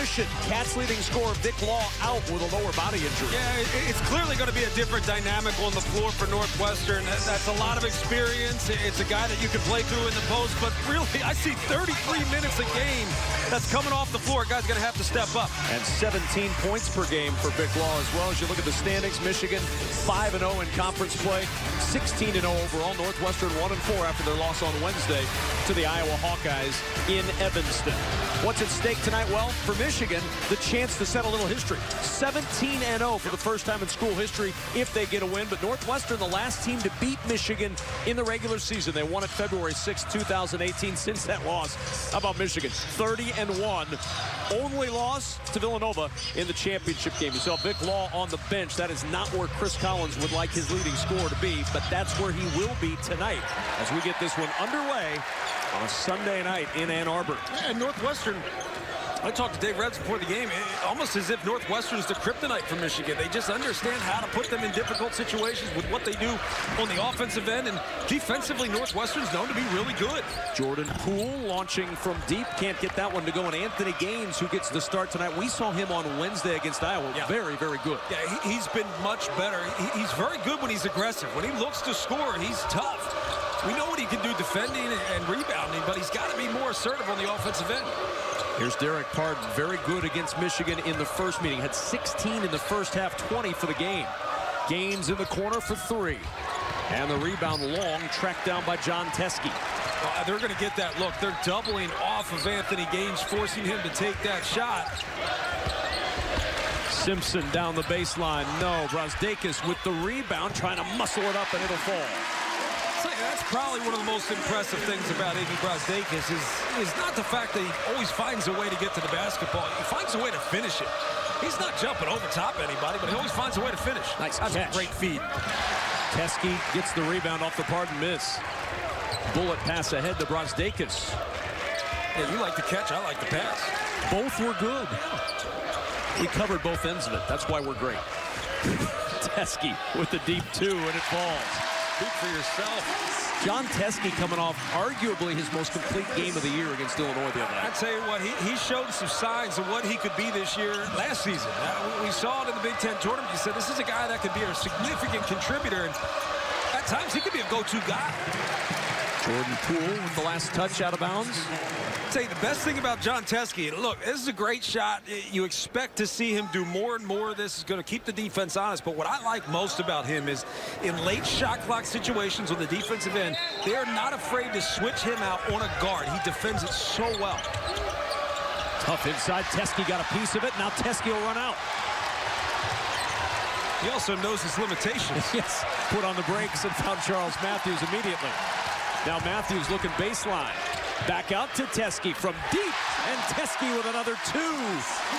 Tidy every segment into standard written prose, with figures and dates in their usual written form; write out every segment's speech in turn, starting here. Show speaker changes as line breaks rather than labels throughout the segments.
attrition. Cats leading scorer Vic Law out with a lower body injury.
Yeah, it's clearly going to be a different dynamic on the floor for Northwestern. That's a lot of experience. It's a guy that you can play through in the post, but really, I see 33 minutes a game that's coming off the floor. Guy's going to have to step up.
And 17 points per game for Vic Law as well. As you look at the standings, Michigan 5-0 in conference play, 16-0 overall. Northwestern 1-4 after their loss on Wednesday to the Iowa Hawkeyes in Evanston. What's at stake tonight? Well, for Michigan, the chance to set a little history. 17-0 for the first time in school history if they get a win. But Northwestern, the last team to beat Michigan in the regular season. They won it February 6, 2018. Since that loss, how about Michigan? 30-1. Only loss to Villanova in the championship game. You saw Vic Law on the bench. That is not where Chris Collins would like his leading scorer to be, but that's where he will be tonight as we get this one underway on a Sunday night in Ann Arbor.
And Northwestern, I talked to Dave Rebs before the game, almost as if Northwestern is the kryptonite for Michigan. They just understand how to put them in difficult situations with what they do on the offensive end. And defensively, Northwestern's known to be really good.
Jordan Poole launching from deep. Can't get that one to go. And Anthony Gaines, who gets the start tonight. We saw him on Wednesday against Iowa. Yeah. Very, very good.
Yeah, he's been much better. He's very good when he's aggressive. When he looks to score, he's tough. We know what he can do defending and rebounding, but he's got to be more assertive on the offensive end.
Here's Derek Pardon, very good against Michigan in the first meeting. Had 16 in the first half, 20 for the game. Gaines in the corner for 3. And the rebound long, tracked down by John Teske.
They're going to get that look. They're doubling off of Anthony Gaines, forcing him to take that shot.
Simpson down the baseline. No, Brazdeikis with the rebound, trying to muscle it up, and it'll fall.
That's probably one of the most impressive things about Iggy Brazdeikis is not the fact that he always finds a way to get to the basketball. He finds a way to finish it. He's not jumping over top anybody, but he always finds a way to finish.
Nice
That's
catch.
A great feed.
Teske gets the rebound off the Pardon miss. Bullet pass ahead to Brazdeikis.
Yeah, you like the catch, I like the pass.
Both were good. We covered both ends of it. That's why we're great. Teske with the deep 2, and it falls.
Speak for yourself.
John Teske coming off arguably his most complete game of the year against Illinois the other night.
I tell you what, he showed some signs of what he could be this year last season. We saw it in the Big Ten tournament. You said this is a guy that could be a significant contributor, and at times he could be a go-to guy.
Jordan Poole with the last touch out of bounds.
I'll tell you the best thing about John Teske, look, this is a great shot. You expect to see him do more and more. This is going to keep the defense honest. But what I like most about him is in late shot clock situations on the defensive end, they're not afraid to switch him out on a guard. He defends it so well.
Tough inside. Teske got a piece of it. Now Teske will run out.
He also knows his limitations.
Yes, put on the brakes and found Charles Matthews immediately. Now Matthews looking baseline. Back out to Teske from deep. And Teske with another 2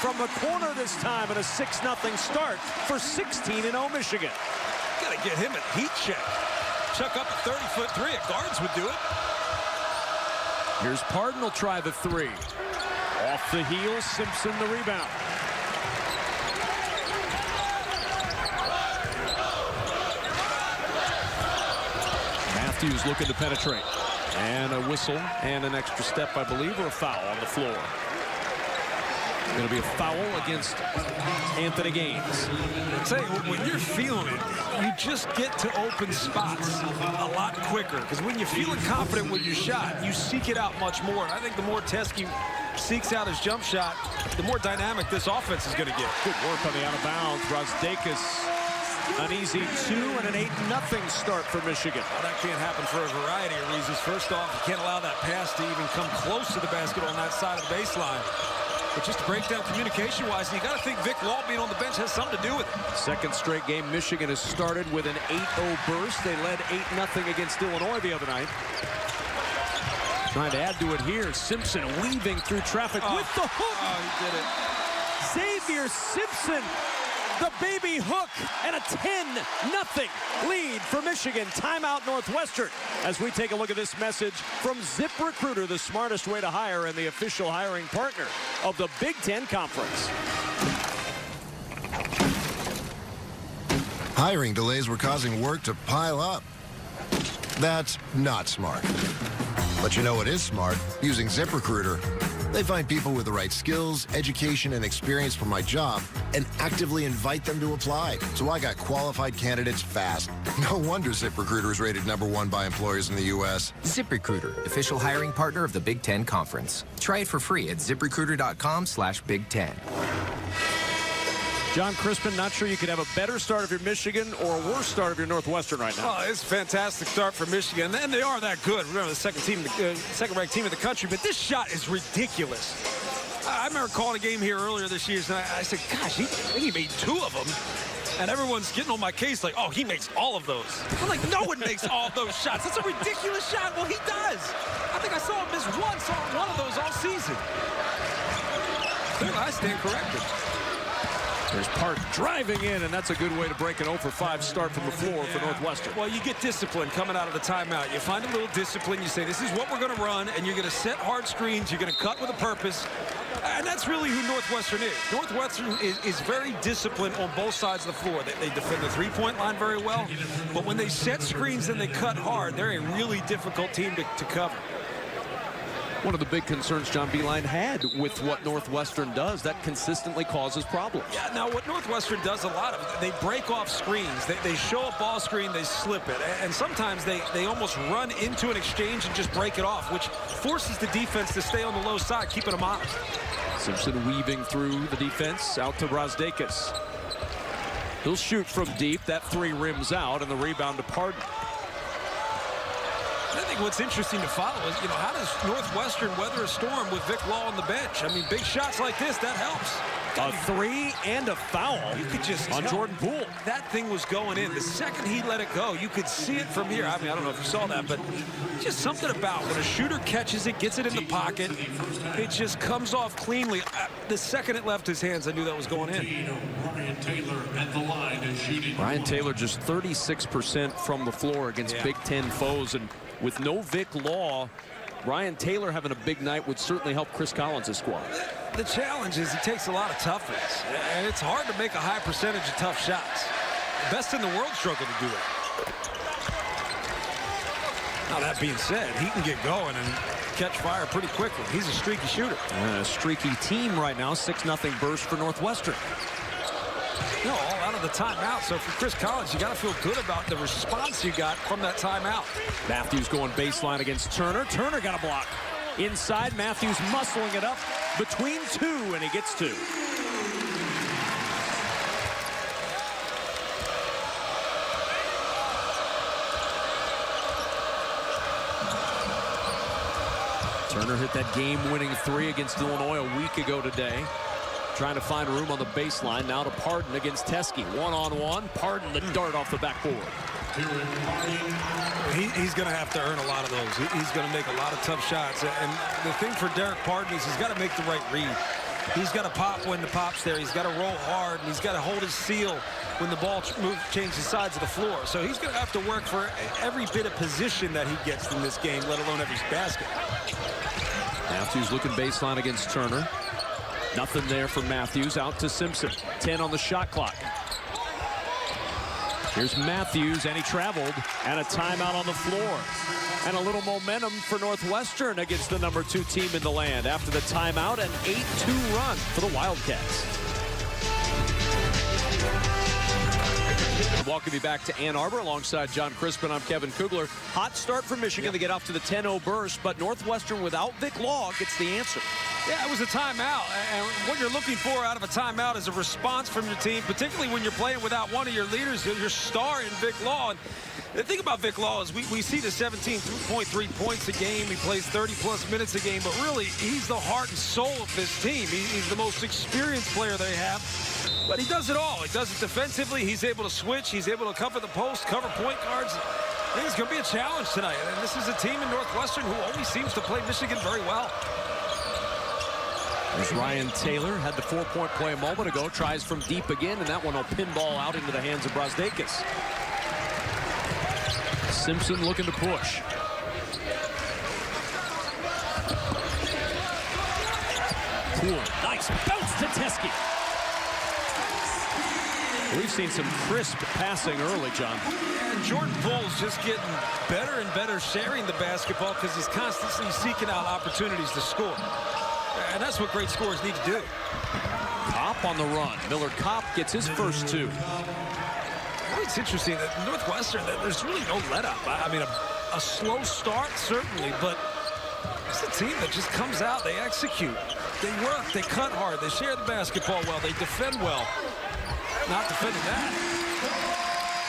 from the corner this time, and a 6-0 start for 16-0 Michigan.
Got to get him a heat check. Chuck up a 30-foot 3. A guards would do it.
Here's Pardon will try the 3. Off the heel, Simpson the rebound. Matthews looking to penetrate. And a whistle and an extra step, I believe, or a foul on the floor. Going to be a foul against Anthony Gaines.
I tell you, when you're feeling it, you just get to open spots a lot quicker. Because when you're feeling confident with your shot, you seek it out much more. And I think the more Teske seeks out his jump shot, the more dynamic this offense is going to get.
Good work on the out of bounds. Brazdeikis. An easy 2 and an 8-0 start for Michigan.
Well, that can't happen for a variety of reasons. First off, you can't allow that pass to even come close to the basket on that side of the baseline. But just to break down communication-wise, you got to think Vic Law being on the bench has something to do with it.
Second straight game, Michigan has started with an 8-0 burst. They led 8-0 against Illinois the other night. Trying to add to it here. Simpson weaving through traffic with the hook.
Oh, he did it.
Xavier Simpson, the baby hook, and a 10-0 lead for Michigan. Timeout Northwestern as we take a look at this message from ZipRecruiter, the smartest way to hire and the official hiring partner of the Big Ten Conference.
Hiring delays were causing work to pile up. That's not smart. But you know what is smart? Using ZipRecruiter. They find people with the right skills, education, and experience for my job and actively invite them to apply. So I got qualified candidates fast. No wonder ZipRecruiter is rated #1 by employers in the U.S.
ZipRecruiter, official hiring partner of the Big Ten Conference. Try it for free at ZipRecruiter.com/Big Ten.
John Crispin, not sure you could have a better start of your Michigan or a worse start of your Northwestern right now.
Oh, it's a fantastic start for Michigan, and they are that good. Remember, the second-ranked team in the country, but this shot is ridiculous. I remember calling a game here earlier this year, and I said, gosh, he made 2 of them. And everyone's getting on my case like, oh, he makes all of those. I'm like, no one makes all of those shots. That's a ridiculous shot. Well, he does. I think I saw him miss one of those all season. I stand corrected.
There's Park driving in, and that's a good way to break an 0-for-5 start from the floor for Northwestern.
Well, you get discipline coming out of the timeout. You find a little discipline. You say, this is what we're going to run, and you're going to set hard screens. You're going to cut with a purpose. And that's really who Northwestern is. Northwestern is very disciplined on both sides of the floor. They defend the three-point line very well, but when they set screens and they cut hard, they're a really difficult team to cover.
One of the big concerns John Beilein had with what Northwestern does, that consistently causes problems.
Yeah, now what Northwestern does a lot of, they break off screens. They show a ball screen, they slip it. And sometimes they almost run into an exchange and just break it off, which forces the defense to stay on the low side, keeping them honest.
Simpson weaving through the defense, out to Brazdakis. He'll shoot from deep. That 3 rims out, and the rebound to Pardon.
I think what's interesting to follow is, how does Northwestern weather a storm with Vic Law on the bench? I mean, big shots like this, that helps.
A 3 and a foul.
You could just
on Jordan Poole.
That thing was going in. The second he let it go, you could see it from here. I mean, I don't know if you saw that, but just something about when a shooter catches it, gets it in the pocket, it just comes off cleanly. The second it left his hands, I knew that was going in.
Ryan Taylor just 36% from the floor against Big Ten foes, and with no Vic Law, Ryan Taylor having a big night would certainly help Chris Collins' squad.
The challenge is he takes a lot of toughness, and it's hard to make a high percentage of tough shots. The best in the world struggle to do that. Now, that being said, he can get going and catch fire pretty quickly. He's a streaky shooter.
And a streaky team right now, 6-0 burst for Northwestern.
All out of the timeout. So for Chris Collins, you got to feel good about the response you got from that timeout.
Matthews going baseline against Turner. Turner got a block. Inside, Matthews muscling it up between 2, and he gets 2. Turner hit that game-winning 3 against Illinois a week ago today. Trying to find room on the baseline. Now to Pardon against Teske. One-on-one. Pardon the dart off the backboard.
He's going to have to earn a lot of those. He's going to make a lot of tough shots. And the thing for Derek Pardon is he's got to make the right read. He's got to pop when the pop's there. He's got to roll hard, and he's got to hold his seal when the ball changes sides of the floor. So he's going to have to work for every bit of position that he gets in this game, let alone every basket.
Matthews looking baseline against Turner. Nothing there for Matthews. Out to Simpson. 10 on the shot clock. Here's Matthews, and he traveled, and a timeout on the floor. And a little momentum for Northwestern against the #2 team in the land after the timeout, an 8-2 run for the Wildcats. Welcome you back to Ann Arbor alongside John Crispin. I'm Kevin Kugler. Hot start for Michigan to get off to the 10-0 burst, but Northwestern without Vic Law gets the answer.
Yeah, it was a timeout, and what you're looking for out of a timeout is a response from your team, particularly when you're playing without one of your leaders, your star in Vic Law. And the thing about Vic Law is we see the 17.3 points a game. He plays 30-plus minutes a game, but really, he's the heart and soul of this team. He's the most experienced player they have, but he does it all. He does it defensively. He's able to switch. He's able to cover the post, cover point guards. I think it's going to be a challenge tonight, and this is a team in Northwestern who always seems to play Michigan very well.
As Ryan Taylor had the 4-point play a moment ago, tries from deep again, and that one will pinball out into the hands of Brazdakis. Simpson looking to push. Poole, nice bounce to Teske. We've seen some crisp passing early, John.
And Jordan Poole's just getting better and better sharing the basketball because he's constantly seeking out opportunities to score. And that's what great scorers need to do.
Kopp on the run. Miller Kopp gets his first 2.
It's interesting that Northwestern, there's really no let-up. I mean, a slow start, certainly, but it's a team that just comes out. They execute. They work. They cut hard. They share the basketball well. They defend well. Not defending that.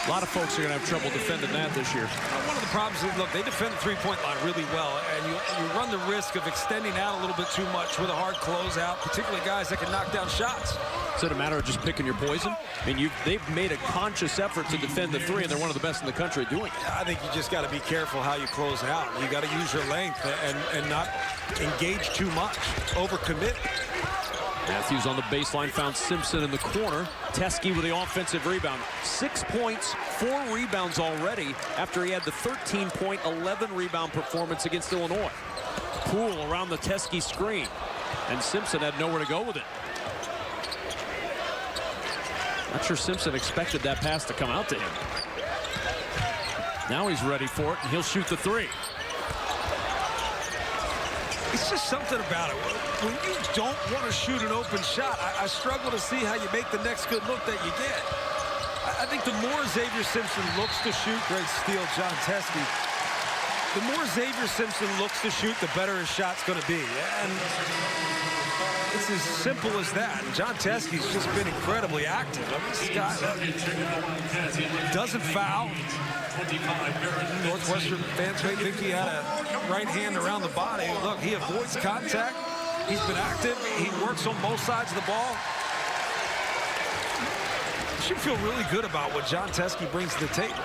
A lot of folks are going to have trouble defending that this year.
One of the problems is, look, they defend the three-point line really well, and you run the risk of extending out a little bit too much with a hard closeout, particularly guys that can knock down shots.
Is it a matter of just picking your poison? I mean, they've made a conscious effort to defend the 3, and they're one of the best in the country doing it.
I think you just got to be careful how you close out. You got to use your length and not engage too much, overcommit.
Matthews on the baseline, found Simpson in the corner. Teske with the offensive rebound. 6 points, 4 rebounds already after he had the 13-point, 11-rebound performance against Illinois. Poole around the Teske screen, and Simpson had nowhere to go with it. Not sure Simpson expected that pass to come out to him. Now he's ready for it, and he'll shoot the 3.
It's just something about it. When you don't want to shoot an open shot, I struggle to see how you make the next good look that you get. I think the more Xavier Simpson looks to shoot, great steal, John Teske. The more Xavier Simpson looks to shoot, the better his shot's going to be. And it's as simple as that. And John Teske's just been incredibly active. I mean, this guy doesn't foul. Northwestern fans may think he had a right hand around the body. Look, he avoids contact. He's been active. He works on both sides of the ball. You should feel really good about what John Teske brings to the table.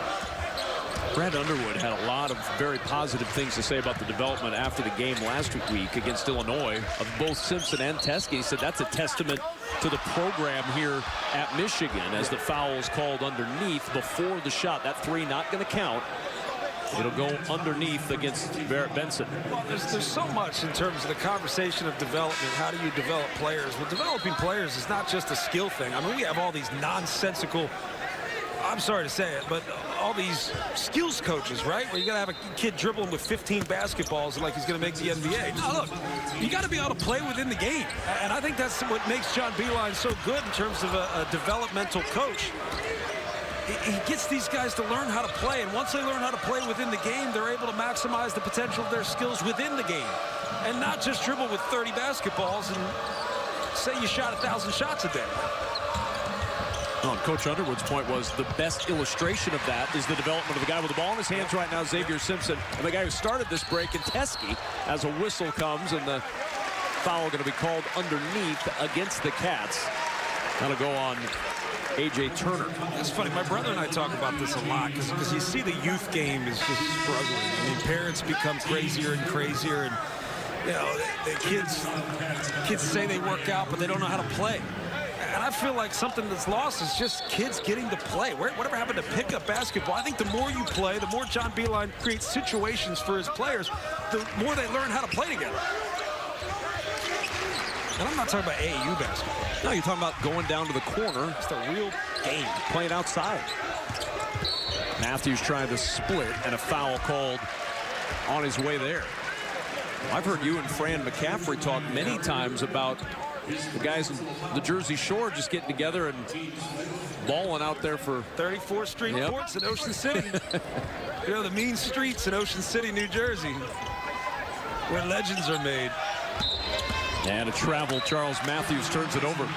Brad Underwood had a lot of very positive things to say about the development after the game last week against Illinois of both Simpson and Teske. He said that's a testament to the program here at Michigan as the foul is called underneath before the shot. That 3 not going to count. It'll go underneath against Barrett Benson.
Well, there's so much in terms of the conversation of development. How do you develop players? Well, developing players is not just a skill thing. I mean, we have all these nonsensical, I'm sorry to say it, but all these skills coaches, right? Where you got to have a kid dribbling with 15 basketballs like he's going to make the NBA. Now, look, you got to be able to play within the game. And I think that's what makes John Beilein so good in terms of a developmental coach. He gets these guys to learn how to play, and once they learn how to play within the game, they're able to maximize the potential of their skills within the game, and not just dribble with 30 basketballs and say you shot 1,000 shots a day.
Well, Coach Underwood's point was the best illustration of that is the development of the guy with the ball in his hands right now, Xavier Simpson, and the guy who started this break in Teske, as a whistle comes, and the foul going to be called underneath against the Cats. That'll go on A.J. Turner.
It's funny, my brother and I talk about this a lot because you see the youth game is just struggling. I mean, parents become crazier and crazier, and you know, the kids say they work out, but they don't know how to play. And I feel like something that's lost is just kids getting to play. Whatever happened to pick up basketball? I think the more you play, the more John Beilein creates situations for his players, the more they learn how to play together. And I'm not talking about AAU basketball.
No, you're talking about going down to the corner.
It's a real game.
Playing outside. Matthews trying to split, and a foul called on his way there. I've heard you and Fran McCaffrey talk many times about the guys in the Jersey Shore just getting together and balling out there for
34th Street courts in Ocean City. You know, the mean streets in Ocean City, New Jersey, where legends are made.
And a travel, Charles Matthews turns it over. A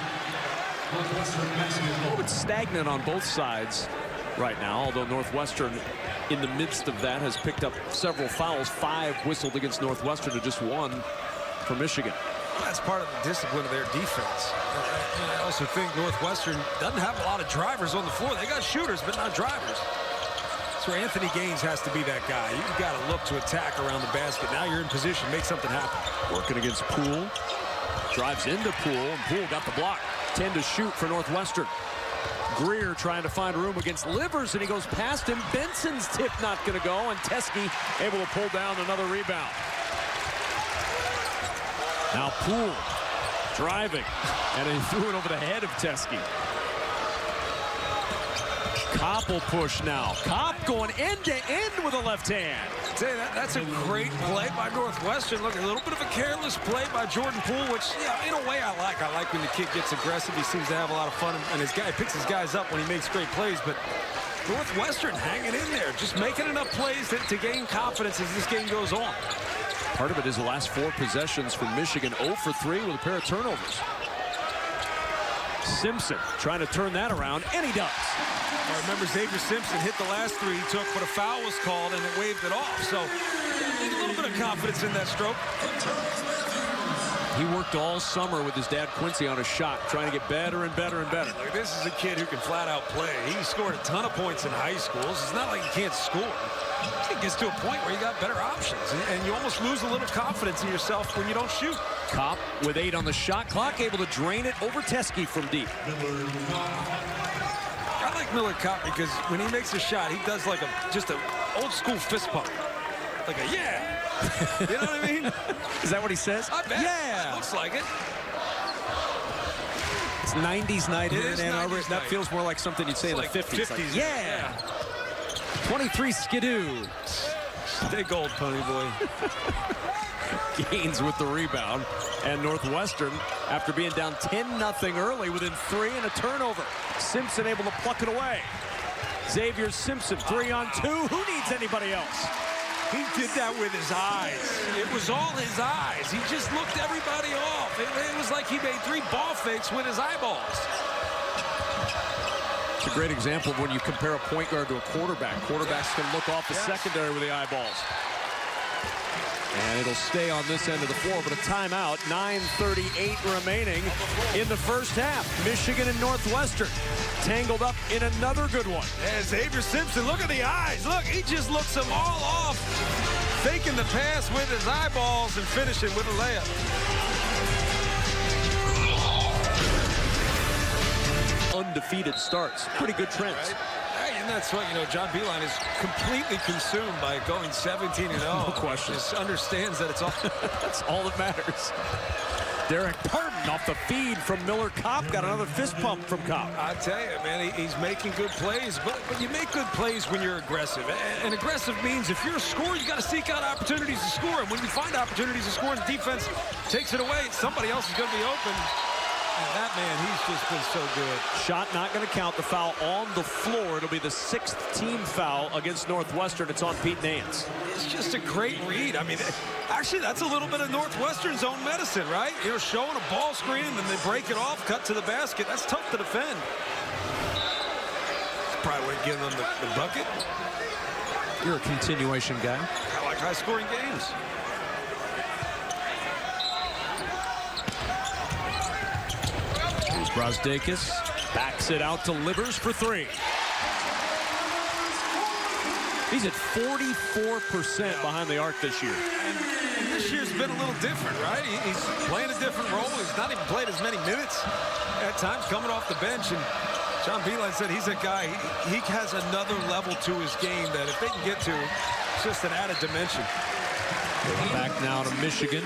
little bit stagnant on both sides right now, although Northwestern, in the midst of that, has picked up several fouls. 5 whistled against Northwestern to just 1 for Michigan.
That's part of the discipline of their defense. And I also think Northwestern doesn't have a lot of drivers on the floor. They got shooters, but not drivers. That's where Anthony Gaines has to be that guy. You've got to look to attack around the basket. Now you're in position. Make something happen.
Working against Poole. Drives into Poole, and Poole got the block. 10 to shoot for Northwestern. Greer trying to find room against Livers, and he goes past him. Benson's tip not going to go, and Teske able to pull down another rebound. Now Poole driving, and he threw it over the head of Teske. Kopp will push now. Kopp going end to end with a left hand.
Tell you that's a great play by Northwestern. Look, a little bit of a careless play by Jordan Poole, which, yeah, in a way I like. I like when the kid gets aggressive. He seems to have a lot of fun, and his guy picks his guys up when he makes great plays. But Northwestern hanging in there, just making enough plays to gain confidence as this game goes on.
Part of it is the last 4 possessions for Michigan, 0 for 3 with a pair of turnovers. Simpson trying to turn that around, and he does.
I remember Xavier Simpson hit the last 3 he took, but a foul was called, and it waved it off. So need a little bit of confidence in that stroke.
He worked all summer with his dad Quincy on a shot, trying to get better and better and better.
Look, this is a kid who can flat out play. He scored a ton of points in high schools. It's not like he can't score. It gets to a point where you got better options, and you almost lose a little confidence in yourself when you don't shoot.
Kopp with 8 on the shot clock, able to drain it over Teskey from deep.
I like Miller Kopp because when he makes a shot, he does like just an old school fist pump. Like a yeah. You know what I mean?
Is that what he says?
I bet.
Yeah.
It looks like it.
It's 90s night here in Ann Arbor. That
night.
feels more like something you'd say in
like
the 50s.
50s.
Like, yeah. 23 Skidoo.
Stay gold, Pony Boy.
Gaines with the rebound. And Northwestern, after being down 10-0 early, within 3 and a turnover. Simpson able to pluck it away. Xavier Simpson, 3 on 2. Who needs anybody else?
He did that with his eyes. It was all his eyes. He just looked everybody off. It was like he made 3 ball fakes with his eyeballs.
It's a great example of when you compare a point guard to a quarterback. Quarterbacks can look off the secondary with the eyeballs. And it'll stay on this end of the floor, but a timeout. 9:38 remaining in the first half. Michigan and Northwestern tangled up in another good one.
And Xavier Simpson, look at the eyes. Look, he just looks them all off. Faking the pass with his eyeballs and finishing with a layup.
Undefeated starts. Pretty good trends.
Right? And that's what, John Beilein is completely consumed by going 17-0.
No question.
Just understands that it's all.
That's all that matters. Derek Parton off the feed from Miller Kopp. Got another fist pump from Kopp.
I tell you, man, he's making good plays, but you make good plays when you're aggressive. And aggressive means if you're a scorer, you got to seek out opportunities to score. And when you find opportunities to score and the defense takes it away, somebody else is going to be open. And that man, he's just been so good.
Shot not going to count. The foul on the floor. It'll be the 6th team foul against Northwestern. It's on Pete Nance.
It's just a great read. I mean, actually, that's a little bit of Northwestern's own medicine, right? Showing a ball screen, and then they break it off, cut to the basket. That's tough to defend. Probably would give them the bucket.
You're a continuation guy.
I like high-scoring games.
Brosdakis backs it out to Livers for 3. He's at 44% behind the arc this year.
And this year's been a little different, right? He's playing a different role. He's not even played as many minutes at times coming off the bench. And John Beilein said he's a guy, he has another level to his game that if they can get to, it's just an added dimension.
Back now to Michigan.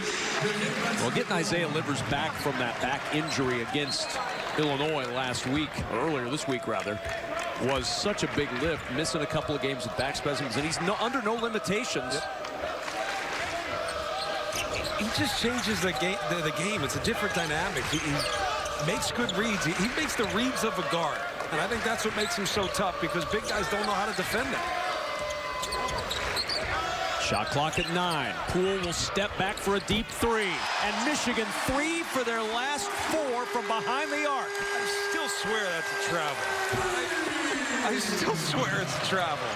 Well, getting Isaiah Livers back from that back injury against Illinois last week, or earlier this week rather, was such a big lift, missing a couple of games with back spasms, and he's under no limitations.
Yep. He just changes the game. It's a different dynamic. He makes good reads. He makes the reads of a guard, and I think that's what makes him so tough because big guys don't know how to defend him.
Shot clock at 9. Poole will step back for a deep 3. And Michigan 3 for their last 4 from behind the arc.
I still swear that's a travel. I still swear it's a travel.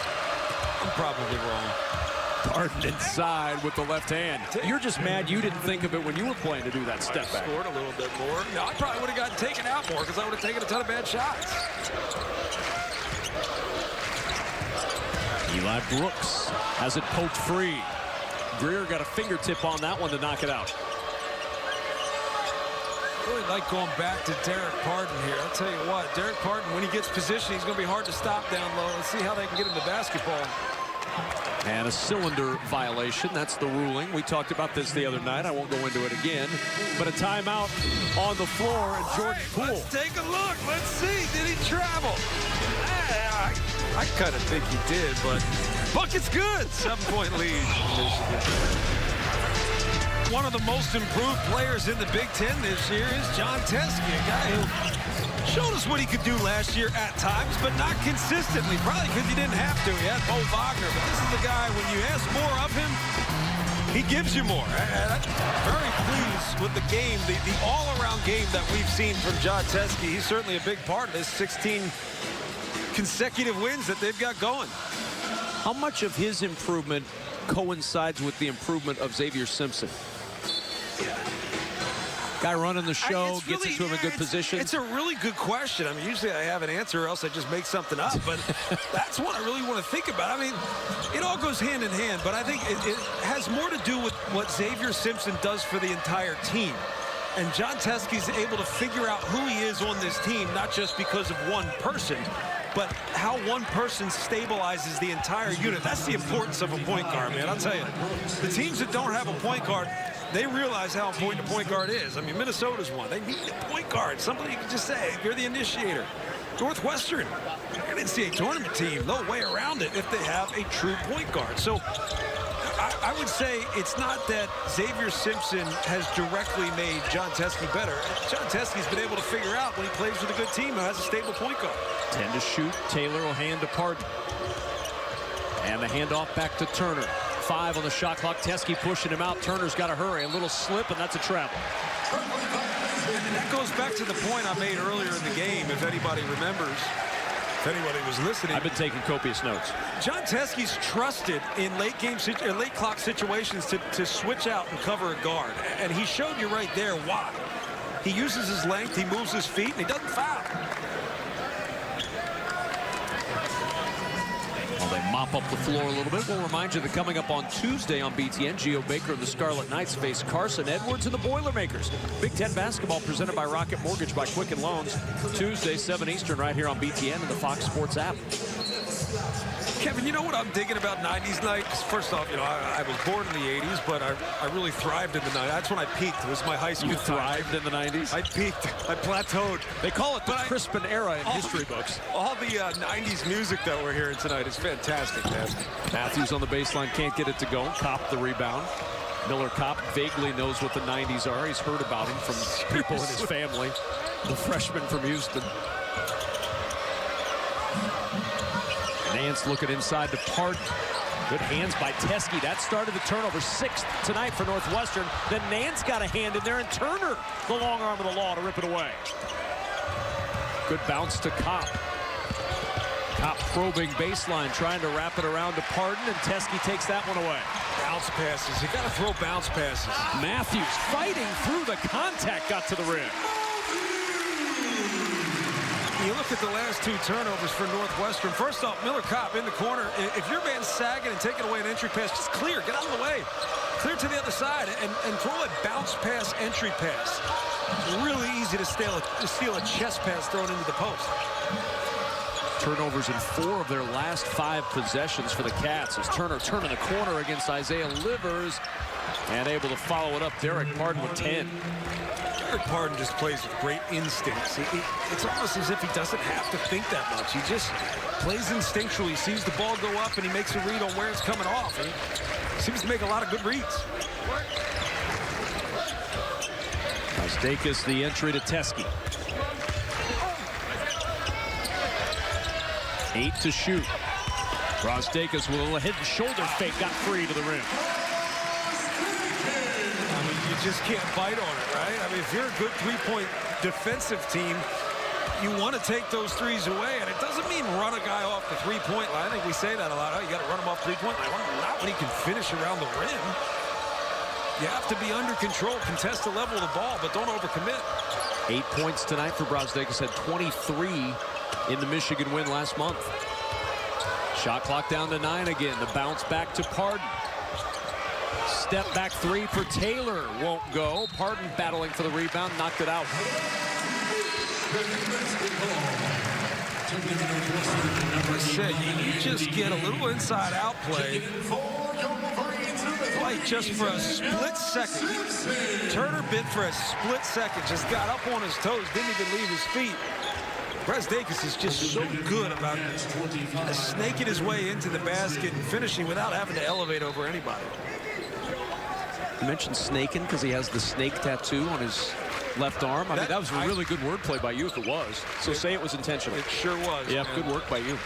I'm probably wrong.
Parton inside with the left hand. You're just mad you didn't think of it when you were playing to do that step back.
Scored a little bit more. No, I probably would have gotten taken out more because I would have taken a ton of bad shots.
Eli Brooks has it poked free. Greer got a fingertip on that one to knock it out.
Really like going back to Derek Parton here. I'll tell you what, Derek Parton, when he gets positioned, he's going to be hard to stop down low. Let's see how they can get him the basketball.
And a cylinder violation. That's the ruling. We talked about this the other night. I won't go into it again. But a timeout on the floor, and Jordan Poole.
Let's take a look. Let's see. Did he travel? I kind of think he did, but Bucket's good. 7-point lead. One of the most improved players in the Big Ten this year is Jon Teske, a guy who showed us what he could do last year at times, but not consistently. Probably because he didn't have to. He had Bo Wagner, but this is the guy, when you ask more of him, he gives you more. I'm very pleased with the game, the all-around game that we've seen from Jon Teske. He's certainly a big part of this 16 consecutive wins that they've got going.
How much of his improvement coincides with the improvement of Xavier Simpson? Guy running the show, gets into him in good position.
It's a really good question. I mean, usually I have an answer or else I just make something up, but that's what I really want to think about. I mean, it all goes hand in hand, but I think it has more to do with what Xavier Simpson does for the entire team. And Jon Teske's able to figure out who he is on this team, not just because of one person, but how one person stabilizes the entire unit. That's the importance of a point guard, man. I'll tell you, the teams that don't have a point guard, they realize how important a point guard is. I mean, Minnesota's one. They need a point guard. Somebody you can just say, you're the initiator. Northwestern, they're an NCAA tournament team. No way around it if they have a true point guard. So I would say it's not that Xavier Simpson has directly made Jon Teske better. Jon Teske's been able to figure out when he plays with a good team who has a stable point guard.
10 to shoot. Taylor will hand to Pardon. And the handoff back to Turner. 5 on the shot clock. Teske pushing him out. Turner's got to hurry. A little slip, and that's a travel.
And that goes back to the point I made earlier in the game, if anybody remembers. If anybody was listening.
I've been taking copious notes.
Jon Teske's trusted in late clock situations to switch out and cover a guard. And he showed you right there why. He uses his length, he moves his feet, and he doesn't foul.
Well, they mop up the floor a little bit. We'll remind you that coming up on Tuesday on BTN, Geo Baker and the Scarlet Knights face Carson Edwards and the Boilermakers. Big Ten basketball presented by Rocket Mortgage by Quicken Loans. Tuesday, 7 Eastern, right here on BTN and the Fox Sports app.
Kevin, you know what I'm digging about 90s nights? First off, you know, I was born in the 80s, but I really thrived in the 90s. That's when I peaked. It was my high school.
You thrived in the 90s?
I peaked. I plateaued.
They call it the Crispin era in history books.
All the 90s music that we're hearing tonight is fantastic, man.
Matthews on the baseline, can't get it to go. Kopp the rebound. Miller Kopp vaguely knows what the 90s are. He's heard about them from people in his family. The freshman from Houston. Nance looking inside to Pardon. Good hands by Teske. That started the turnover. 6th tonight for Northwestern. Then Nance got a hand in there, and Turner, the long arm of the law, to rip it away. Good bounce to Kopp. Kopp probing baseline, trying to wrap it around to Pardon, and Teske takes that one away.
Bounce passes. You got to throw bounce passes.
Matthews fighting through the contact, got to the rim.
You look at the last 2 turnovers for Northwestern. First off, Miller Kopp in the corner. If your man's sagging and taking away an entry pass, just clear. Get out of the way. Clear to the other side and throw a bounce pass, entry pass. Really easy to steal a chest pass thrown into the post.
Turnovers in 4 of their last 5 possessions for the Cats as Turner turning the corner against Isaiah Livers and able to follow it up. Derek Pardon with 10.
Derek Pardon just plays with great instincts. It's almost as if he doesn't have to think that much. He just plays instinctually. He sees the ball go up and he makes a read on where it's coming off. He seems to make a lot of good reads.
Kostakis the entry to Teske. 8 to shoot. Kostakis with a little head and shoulder fake, got free to the rim.
You just can't bite on it, right? I mean, if you're a good three-point defensive team, you want to take those threes away, and it doesn't mean run a guy off the three-point line. I think we say that a lot. Oh, you got to run him off three-point line. Not when he can finish around the rim. You have to be under control, contest the level of the ball, but don't overcommit.
8 points tonight for Kostakis, had 23 in the Michigan win last month. Shot clock down to 9 again. The bounce back to Pardon. Step back 3 for Taylor. Won't go. Pardon battling for the rebound. Knocked it out.
I said, you just get a little inside-out play. Like just for a split second. Turner bit for a split second. Just got up on his toes. Didn't even leave his feet. Brazdeikis is just so good about snaking his way into the basket and finishing without having to elevate over anybody.
You mentioned snaking because he has the snake tattoo on his left arm. I mean, that was a really good wordplay by you if it was. So say it was intentional.
It sure was.
Yeah, good work by you.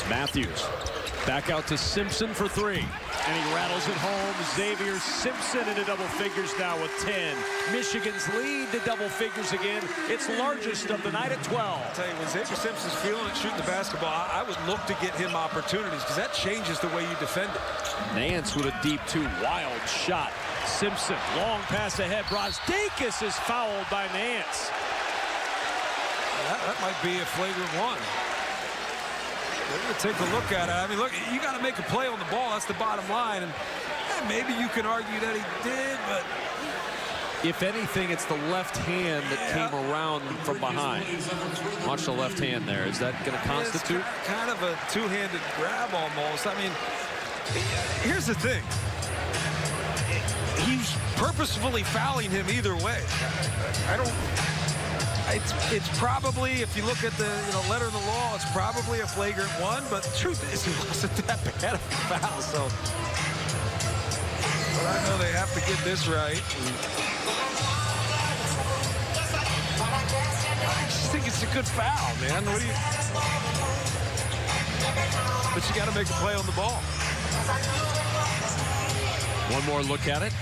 Matthews back out to Simpson for three. And he rattles it home. Xavier Simpson into double figures now with 10. Michigan's lead to double figures again. It's largest of the night at 12.
I'll tell you, when Xavier Simpson's feeling it, shooting the basketball, I would look to get him opportunities because that changes the way you defend it.
Nance with a deep two. Wild shot. Simpson, long pass ahead. Brazdeikis is fouled by Nance.
That might be a flagrant one. They're going to take a look at it. I mean, look, you got to make a play on the ball. That's the bottom line. And maybe you can argue that he did, but
if anything, it's the left hand that came around from behind. Watch the left hand there. Is that going to constitute?
It's kind of a two-handed grab almost. I mean, here's the thing. He's purposefully fouling him either way. It's probably, if you look at the letter of the law, it's probably a flagrant one, but the truth is it wasn't that bad of a foul. So but I know they have to get this right. I just think it's a good foul, man. But you got to make a play on the ball.
One more look at it.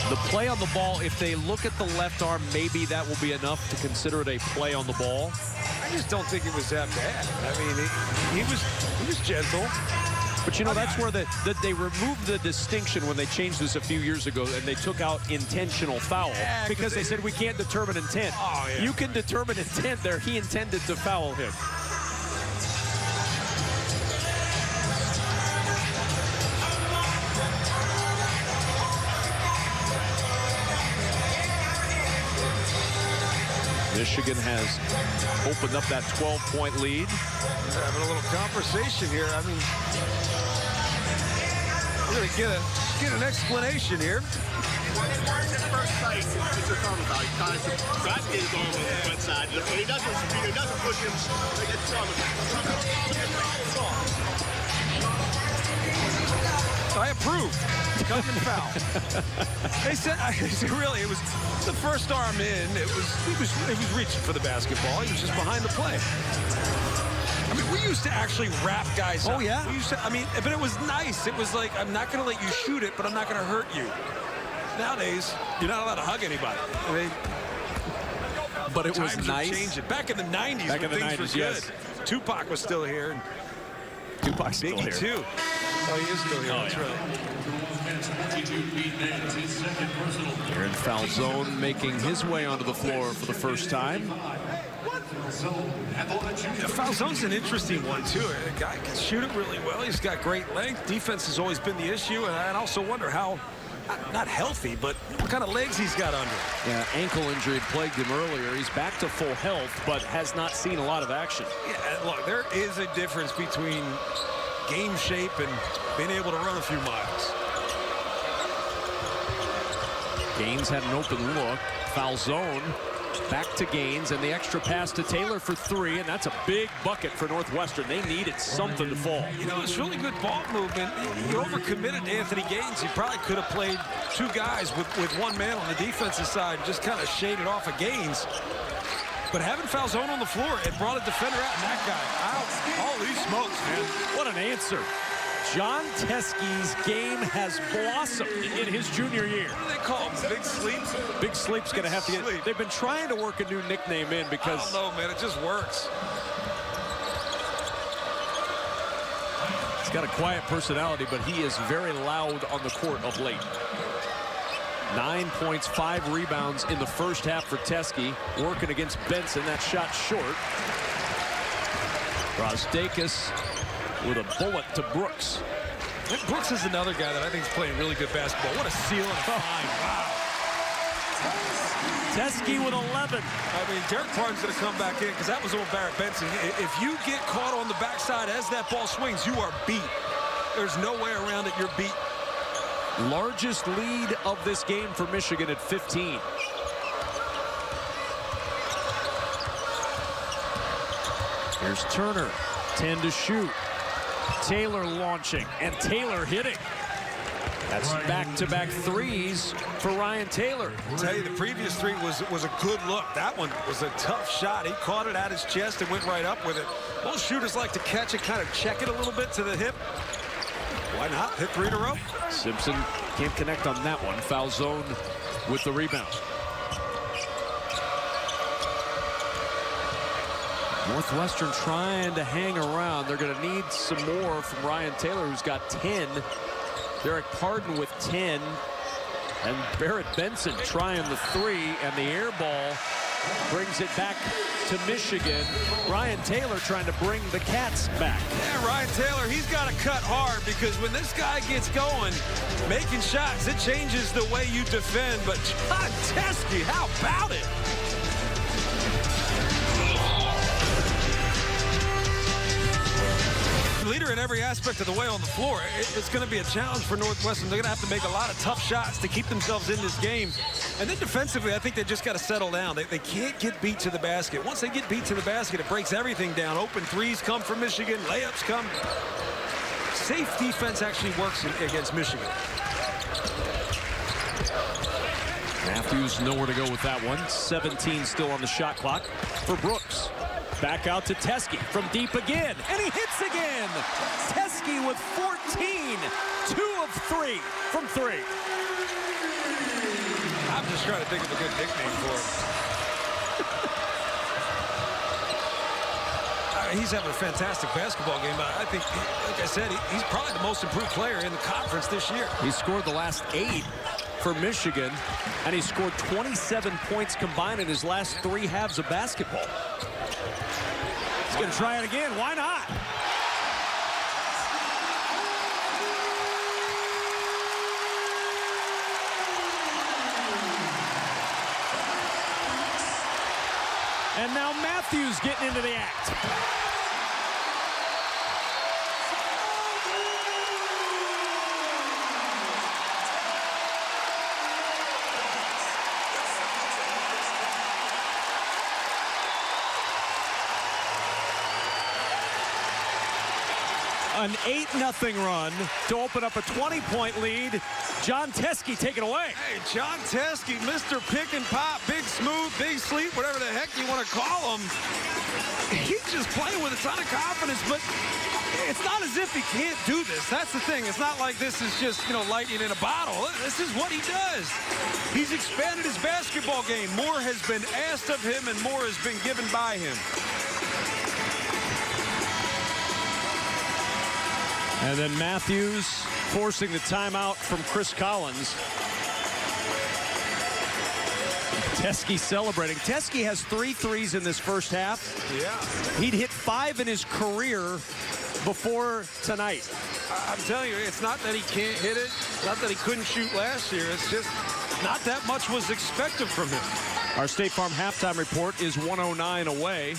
The play on the ball, if they look at the left arm, maybe that will be enough to consider it a play on the ball.
I just don't think it was that bad. I mean, he was gentle.
But, you know, that's where they removed the distinction when they changed this a few years ago, and they took out intentional foul because they said we can't determine intent.
Oh, yeah.
You can determine intent there. He intended to foul him. Michigan has opened up that 12-point lead.
They're having a little conversation here. I mean, we're going to get an explanation here.
At first sight, it's a thumb foul. He kind of grabs his arm on the front side. When he doesn't push him, they get thumb.
I approve. Come and foul. They said really, it was the first arm in. He was reaching for the basketball. He was just behind the play. I mean, we used to actually wrap guys up.
Oh, yeah?
We used to, I mean, but it was nice. It was like, I'm not going to let you shoot it, but I'm not going to hurt you. Nowadays, you're not allowed to hug anybody. I mean,
but it was nice.
Changing. Back in the 90s,
Back in the
things
90s,
were good.
yes.
Tupac was still here. And
Tupac's still
Biggie,
here.
too. Oh, he is still here. That's right.
Here in Falzone making his way onto the floor for the first time.
Falzone's an interesting one, too. A guy can shoot it really well. He's got great length. Defense has always been the issue, and I also wonder how, not healthy, but what kind of legs he's got under.
Yeah, ankle injury had plagued him earlier. He's back to full health, but has not seen a lot of action.
Yeah, look, there is a difference between game shape and being able to run a few miles.
Gaines had an open look. Falzone back to Gaines, and the extra pass to Taylor for three, and that's a big bucket for Northwestern. They needed something to fall.
You know, it's really good ball movement. He overcommitted to Anthony Gaines. He probably could have played two guys with one man on the defensive side and just kind of shaded off of Gaines. But having Falzone on the floor, it brought a defender out, and that guy out. Holy smokes, man.
What an answer. John Teski's game has blossomed in his junior year.
What do they call him? Big Sleep?
Big Sleep's going to have to get... They've been trying to work a new nickname in because...
I don't know, man. It just works.
He's got a quiet personality, but he is very loud on the court of late. 9 points, 5 rebounds in the first half for Teske. Working against Benson. That shot short. Brazdeikis with a bullet to Brooks.
And Brooks is another guy that I think is playing really good basketball. What a steal and a find. Wow.
Teske with 11.
I mean, Derek Barnes going to come back in because that was on Barrett Benson. If you get caught on the backside as that ball swings, you are beat. There's no way around it. You're beat.
Largest lead of this game for Michigan at 15. Here's Turner, 10 to shoot. Taylor launching, and Taylor hitting. That's back-to-back threes for Ryan Taylor.
I'll tell you, the previous three was a good look. That one was a tough shot. He caught it at his chest and went right up with it. Most shooters like to catch it, kind of check it a little bit to the hip. Why not? Hit 3 in a row.
Simpson can't connect on that one. Foul zone with the rebound. Northwestern trying to hang around. They're going to need some more from Ryan Taylor, who's got 10. Derek Pardon with 10. And Barrett Benson trying the 3, and the air ball brings it back to Michigan. Ryan Taylor trying to bring the Cats back.
Yeah, Ryan Taylor, he's got to cut hard, because when this guy gets going, making shots, it changes the way you defend. But John Teske, how about it? Leader in every aspect of the way on the floor. It's going to be a challenge for Northwestern. They're going to have to make a lot of tough shots to keep themselves in this game. And then defensively, I think they just got to settle down. They can't get beat to the basket. Once they get beat to the basket, it breaks everything down. Open threes come from Michigan. Layups come. Safe defense actually works against Michigan.
Matthews nowhere to go with that one. 17 still on the shot clock for Brooks. Back out to Teske from deep again, and he hits again. Teske with 14, 2 of 3 from 3.
I'm just trying to think of a good nickname for him. He's having a fantastic basketball game. I think, like I said, he's probably the most improved player in the conference this year.
He scored the last 8 for Michigan, and he scored 27 points combined in his last 3 halves of basketball. He's going to try it again. Why not? And now Matthews getting into the act. An 8-0 run to open up a 20-point lead. John Teske take it away.
Hey, John Teske, Mr. Pick and Pop, big smooth, big sleep, whatever the heck you want to call him. He's just playing with a ton of confidence, but it's not as if he can't do this. That's the thing. It's not like this is just, lightning in a bottle. This is what he does. He's expanded his basketball game. More has been asked of him, and more has been given by him.
And then Matthews forcing the timeout from Chris Collins. Teske celebrating. Teske has 3 threes in this first half.
Yeah.
He'd hit 5 in his career before tonight.
I'm telling you, it's not that he can't hit it. It's not that he couldn't shoot last year. It's just not that much was expected from him.
Our State Farm halftime report is 109 away.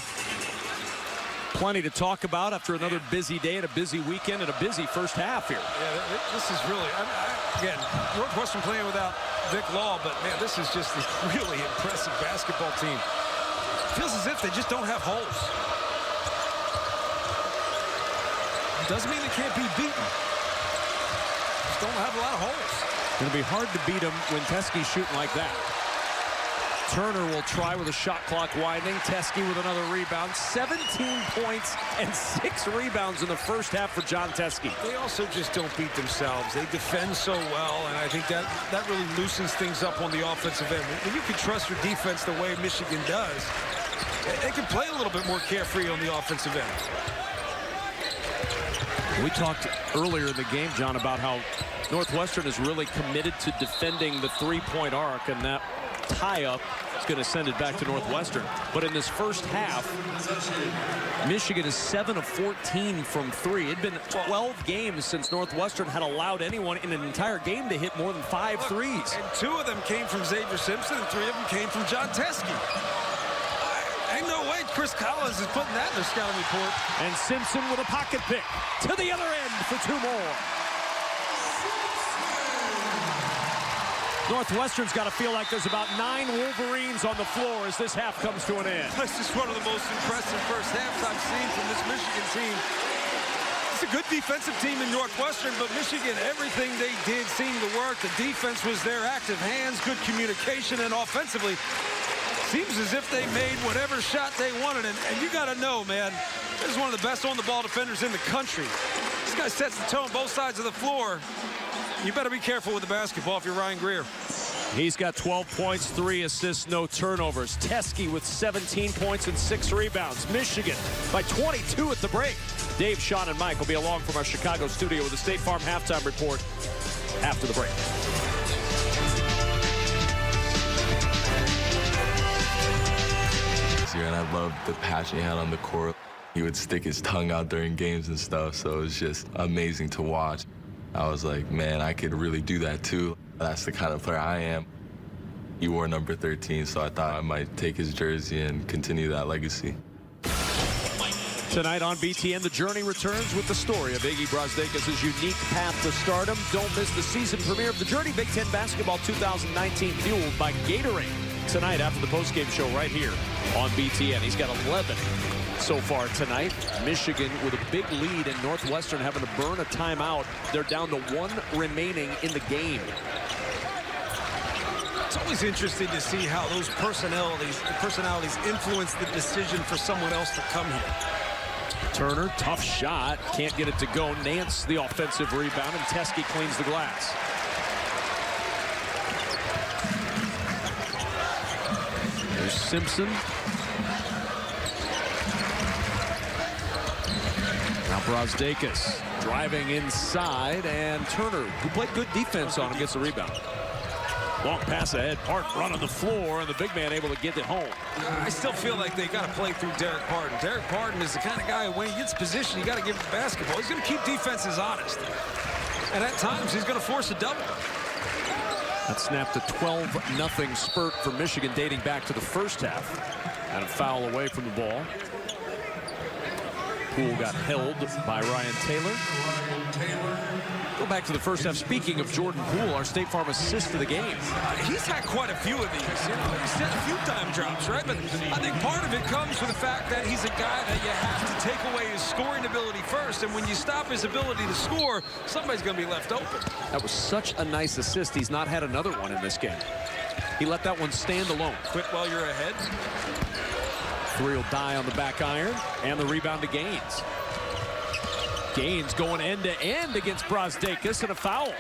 Plenty to talk about after another busy day and a busy weekend and a busy first half here.
Yeah, this is really, again, Northwestern playing without Vic Law, but man, this is just a really impressive basketball team. It feels as if they just don't have holes. Doesn't mean they can't be beaten. Just don't have a lot of holes.
It's going to be hard to beat them when Teske's shooting like that. Turner will try with a shot clock winding. Teske with another rebound. 17 points and 6 rebounds in the first half for John Teske.
They also just don't beat themselves. They defend so well, and I think that really loosens things up on the offensive end. When you can trust your defense the way Michigan does, they can play a little bit more carefree on the offensive end.
We talked earlier in the game, John, about how Northwestern is really committed to defending the three-point arc, and that tie-up is going to send it back to Northwestern. But in this first half, Michigan is 7 of 14 from 3. It'd been 12 games since Northwestern had allowed anyone in an entire game to hit more than 5 threes.
And 2 of them came from Xavier Simpson, and 3 of them came from John Teske. Ain't no way Chris Collins is putting that in their scouting report.
And Simpson with a pocket pick to the other end for 2 more. Northwestern's got to feel like there's about 9 Wolverines on the floor as this half comes to an end.
That's just one of the most impressive first halves I've seen from this Michigan team. It's a good defensive team in Northwestern, but Michigan, everything they did seemed to work. The defense was there, active hands, good communication, and offensively, seems as if they made whatever shot they wanted. And you got to know, man, this is one of the best on-the-ball defenders in the country. This guy sets the tone both sides of the floor. You better be careful with the basketball if you're Ryan Greer.
He's got 12 points, 3 assists, no turnovers. Teske with 17 points and 6 rebounds. Michigan by 22 at the break. Dave, Sean, and Mike will be along from our Chicago studio with the State Farm halftime report after the break.
And I loved the passion he had on the court. He would stick his tongue out during games and stuff, so it was just amazing to watch. I was like, man, I could really do that too. That's the kind of player I am. He wore number 13, so I thought I might take his jersey and continue that legacy.
Tonight on BTN, the journey returns with the story of Iggy Brazdeikis' unique path to stardom. Don't miss the season premiere of The Journey Big Ten Basketball 2019, fueled by Gatorade. Tonight after the postgame show right here on BTN. He's got 11 so far tonight. Michigan with a big lead and Northwestern having to burn a timeout. They're down to 1 remaining in the game.
It's always interesting to see how those personalities influence the decision for someone else to come here.
Turner, tough shot, can't get it to go. Nance the offensive rebound, and Teske cleans the glass. There's Simpson. Now Brazdeikis driving inside, and Turner, who played good defense on him, gets the rebound. Long pass ahead, Parton run on the floor, and the big man able to get it home.
I still feel like they got to play through Derek Parton. Derek Parton is the kind of guy who, when he gets position, you got to give him the basketball. He's going to keep defenses honest. And at times, he's going to force a double.
That snapped a 12-0 spurt for Michigan dating back to the first half. And a foul away from the ball. Poole got held by Ryan Taylor. Go back to the first half. Speaking of Jordan Poole, our State Farm assist of the game.
He's had quite a few of these. You know, he's had a few time drops, right? But I think part of it comes from the fact that he's a guy that you have to take away his scoring ability first. And when you stop his ability to score, somebody's going to be left open.
That was such a nice assist. He's not had another one in this game. He let that one stand alone.
Quit while you're ahead.
3 will die on the back iron, and the rebound to Gaines. Gaines going end-to-end against Brazdeikis, and a foul.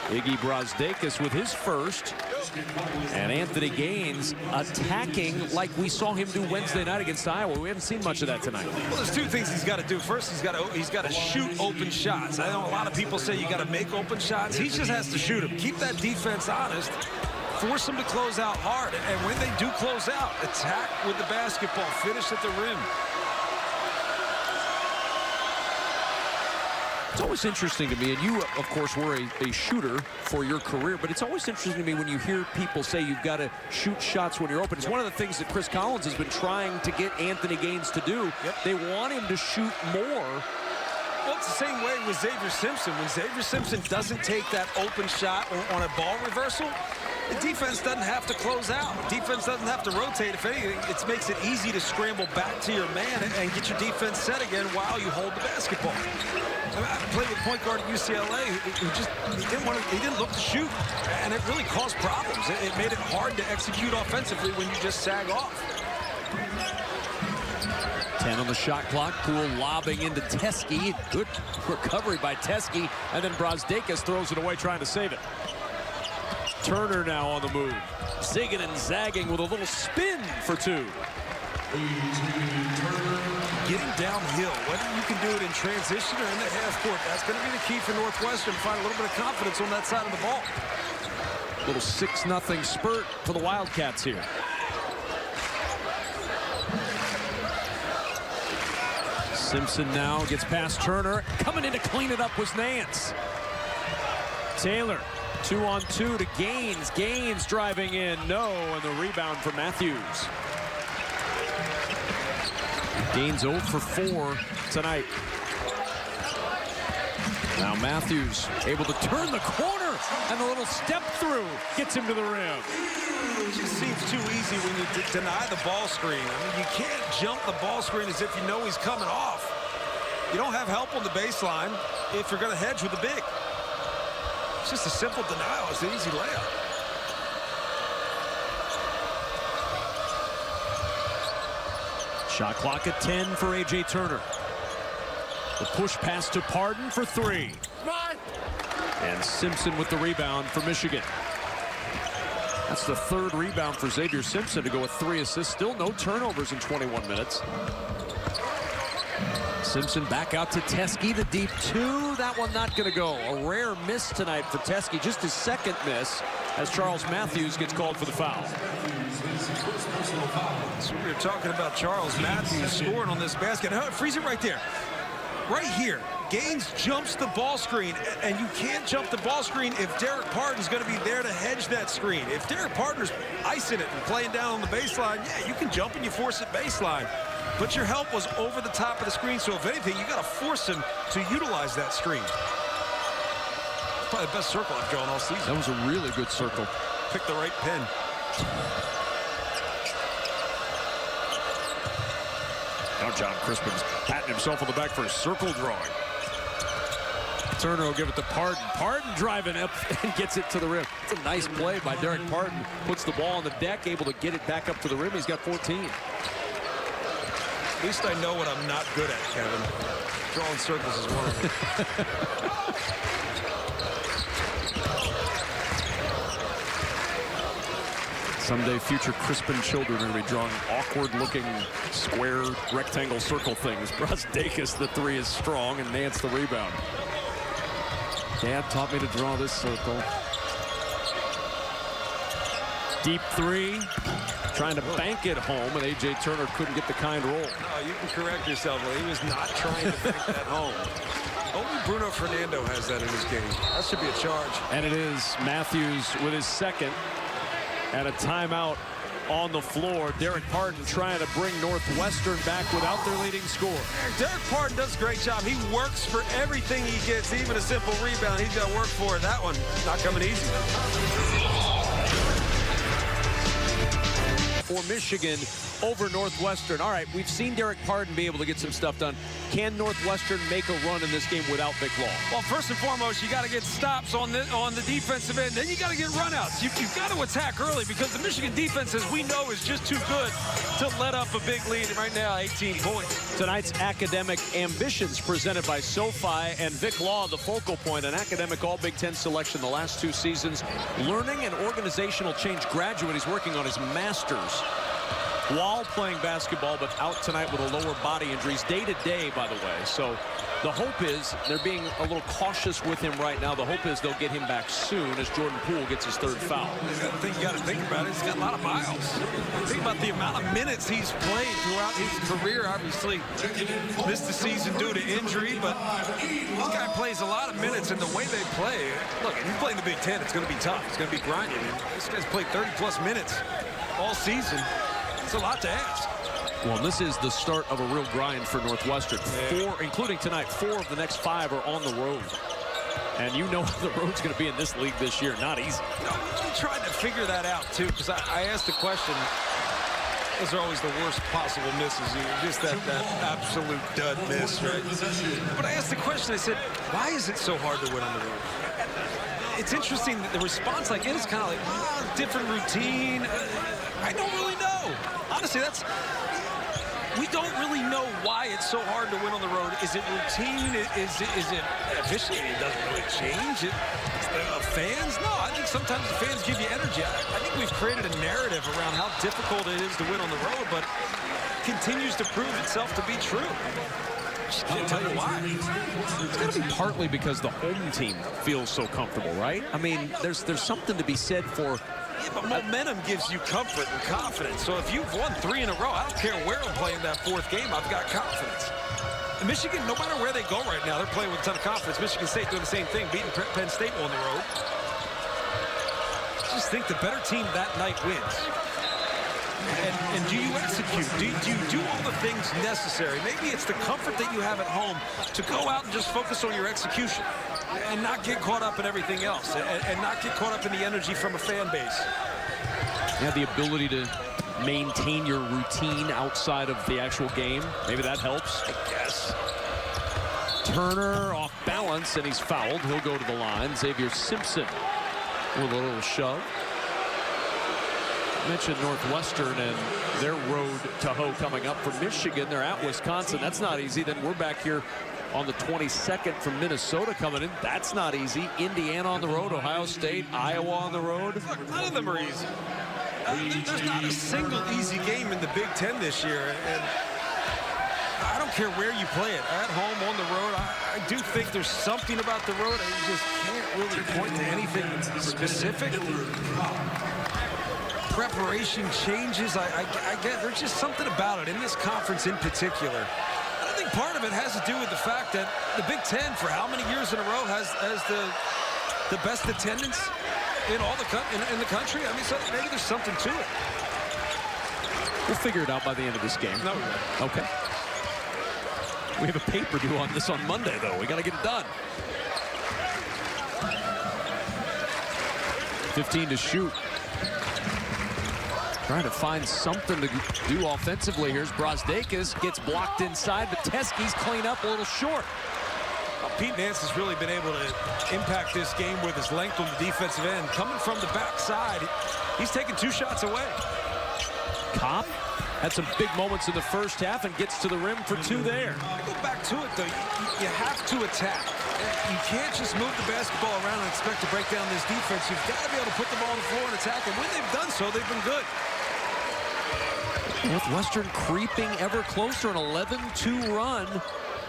Iggy Brazdeikis with his first, and Anthony Gaines attacking like we saw him do Wednesday night against Iowa. We haven't seen much of that tonight.
Well, there's 2 things he's got to do. First, he's got to shoot open shots. I know a lot of people say you got to make open shots. He just has to shoot them. Keep that defense honest. Force them to close out hard. And when they do close out, attack with the basketball. Finish at the rim.
It's always interesting to me, and you, of course, were a shooter for your career, but it's always interesting to me when you hear people say you've got to shoot shots when you're open. It's one of the things that Chris Collins has been trying to get Anthony Gaines to do. They want him to shoot more.
Well, it's the same way with Xavier Simpson. When Xavier Simpson doesn't take that open shot on a ball reversal, the defense doesn't have to close out. The defense doesn't have to rotate. If anything, it makes it easy to scramble back to your man and get your defense set again while you hold the basketball. I played with a point guard at UCLA he didn't look to shoot, and it really caused problems. It made it hard to execute offensively when you just sag off.
10 on the shot clock. Poole lobbing into Teske. Good recovery by Teske, and then Brazdeikis throws it away trying to save it. Turner now on the move. Zigging and zagging with a little spin for 2.
Getting downhill, whether you can do it in transition or in the half court, that's going to be the key for Northwestern to find a little bit of confidence on that side of the ball.
Little 6-0 spurt for the Wildcats here. Simpson now gets past Turner. Coming in to clean it up was Nance. Taylor, 2-on-2 to Gaines. Gaines driving in, no, and the rebound for Matthews. Gaines 0 for 4 tonight. Now Matthews able to turn the corner. And the little step through gets him to the rim.
It just seems too easy when you deny the ball screen. I mean, you can't jump the ball screen as if you know he's coming off. You don't have help on the baseline if you're going to hedge with the big. It's just a simple denial. It's an easy layup.
Shot clock at 10 for A.J. Turner. The push pass to Pardon for 3. And Simpson with the rebound for Michigan. That's the 3rd rebound for Xavier Simpson to go with 3 assists. Still no turnovers in 21 minutes. Simpson back out to Teske, the deep 2. That one not going to go. A rare miss tonight for Teske. Just his 2nd miss as Charles Matthews gets called for the foul.
So we were talking about Charles Matthews scoring on this basket. Freeze it right there. Right here. Gaines jumps the ball screen, and you can't jump the ball screen if Derek Pardon's going to be there to hedge that screen. If Derek Pardon's icing it and playing down on the baseline, yeah, you can jump and you force it baseline. But your help was over the top of the screen, so if anything, you got to force him to utilize that screen. Probably the best circle I've drawn all season.
That was a really good circle.
Pick the right pin.
Now John Crispin's patting himself on the back for a circle drawing. Turner will give it to Pardon. Pardon driving up and gets it to the rim. It's a nice play by Derek Pardon. Puts the ball on the deck, able to get it back up to the rim. He's got 14.
At least I know what I'm not good at, Kevin. Drawing circles is one of them.
Someday future Crispin children are going to be drawing awkward-looking square rectangle circle things. Brasdakis, the 3 is strong, and Nance the rebound. Dad taught me to draw this circle. Deep 3. Trying to bank it home, and A.J. Turner couldn't get the kind roll.
No, you can correct yourself. He was not trying to bank that home. Only Bruno Fernando has that in his game. That should be a charge.
And it is Matthews with his 2nd. And a timeout on the floor. Derek Pardon trying to bring Northwestern back without their leading scorer.
Derek Pardon does a great job. He works for everything he gets, even a simple rebound. He's got to work for it. That one not coming easy.
For Michigan over Northwestern. All right, we've seen Derek Pardon be able to get some stuff done. Can Northwestern make a run in this game without Vic Law?
Well, first and foremost, you got to get stops on the defensive end. Then you got to get runouts. You've got to attack early because the Michigan defense, as we know, is just too good to let up a big lead. Right now, 18 points.
Tonight's academic ambitions presented by SoFi and Vic Law, the focal point, an academic all Big Ten selection the last 2 seasons. Learning and organizational change graduate. He's working on his master's while playing basketball, but out tonight with a lower body injuries day to day, by the way. So the hope is they're being a little cautious with him right now. The hope is they'll get him back soon as Jordan Poole gets his 3rd foul.
You got to think about it. He's got a lot of miles. Think about the amount of minutes he's played throughout his career. Obviously missed the season due to injury, but this guy plays a lot of minutes, and the way they play, look, if you play in the Big Ten, it's going to be tough. It's going to be grinding. And this guy's played 30-plus minutes all season. It's a lot to ask.
Well, this is the start of a real grind for Northwestern. 4, including tonight, 4 of the next 5 are on the road. And you know the road's going to be in this league this year. Not easy.
No, I'm trying to figure that out, too, because I asked the question. Those are always the worst possible misses. Just that absolute dud miss, right? But I asked the question. I said, why is it so hard to win on the road? It's interesting that the response like it is kind of like, different routine. I don't really know. Honestly, we don't really know why it's so hard to win on the road. Is it routine? Is it efficient? It doesn't really change. Fans? No, I think sometimes the fans give you energy. I think we've created a narrative around how difficult it is to win on the road, but it continues to prove itself to be true. Just can't tell you why.
It's got to be partly because the home team feels so comfortable, right? I mean, there's something to be said for.
Yeah, but momentum gives you comfort and confidence. So if you've won 3 in a row, I don't care where I'm playing that 4th game, I've got confidence. And Michigan, no matter where they go right now, they're playing with a ton of confidence. Michigan State doing the same thing, beating Penn State on the road. I just think the better team that night wins. And do you execute? Do you do all the things necessary? Maybe it's the comfort that you have at home to go out and just focus on your execution. and not get caught up in everything else, and not get caught up in the energy from a fan base.
You have the ability to maintain your routine outside of the actual game. Maybe that helps.
I guess.
Turner off balance, and he's fouled. He'll go to the line. Xavier Simpson with a little shove. I mentioned Northwestern and their road to hoe coming up from Michigan. They're at Wisconsin. That's not easy. Then we're back here on the 22nd from Minnesota coming in. That's not easy. Indiana on the road, Ohio State, Iowa on the road.
Look, none of them are easy. There's not a single easy game in the Big Ten this year, and I don't care where you play it, at home, on the road. I do think there's something about the road. I just can't really point to anything specific. Preparation changes. I get there's just something about it in this conference in particular. I think part of it has to do with the fact that the Big Ten, for how many years in a row, has the best attendance in all in the country. I mean, so maybe there's something to it.
We'll figure it out by the end of this game.
No, we won't.
Okay. We have a paper due on this on Monday, though. We got to get it done. 15 to shoot. Trying to find something to do offensively. Here's Brosdakis, gets blocked inside, but Teskey's clean up a little short.
Well, Pete Nance has really been able to impact this game with his length on the defensive end. Coming from the backside, he's taken 2 shots away.
Kopp had some big moments in the first half and gets to the rim for 2 there.
I go back to it, though. You have to attack. You can't just move the basketball around and expect to break down this defense. You've got to be able to put the ball on the floor and attack. And when they've done so, they've been good.
Northwestern creeping ever closer, an 11-2 run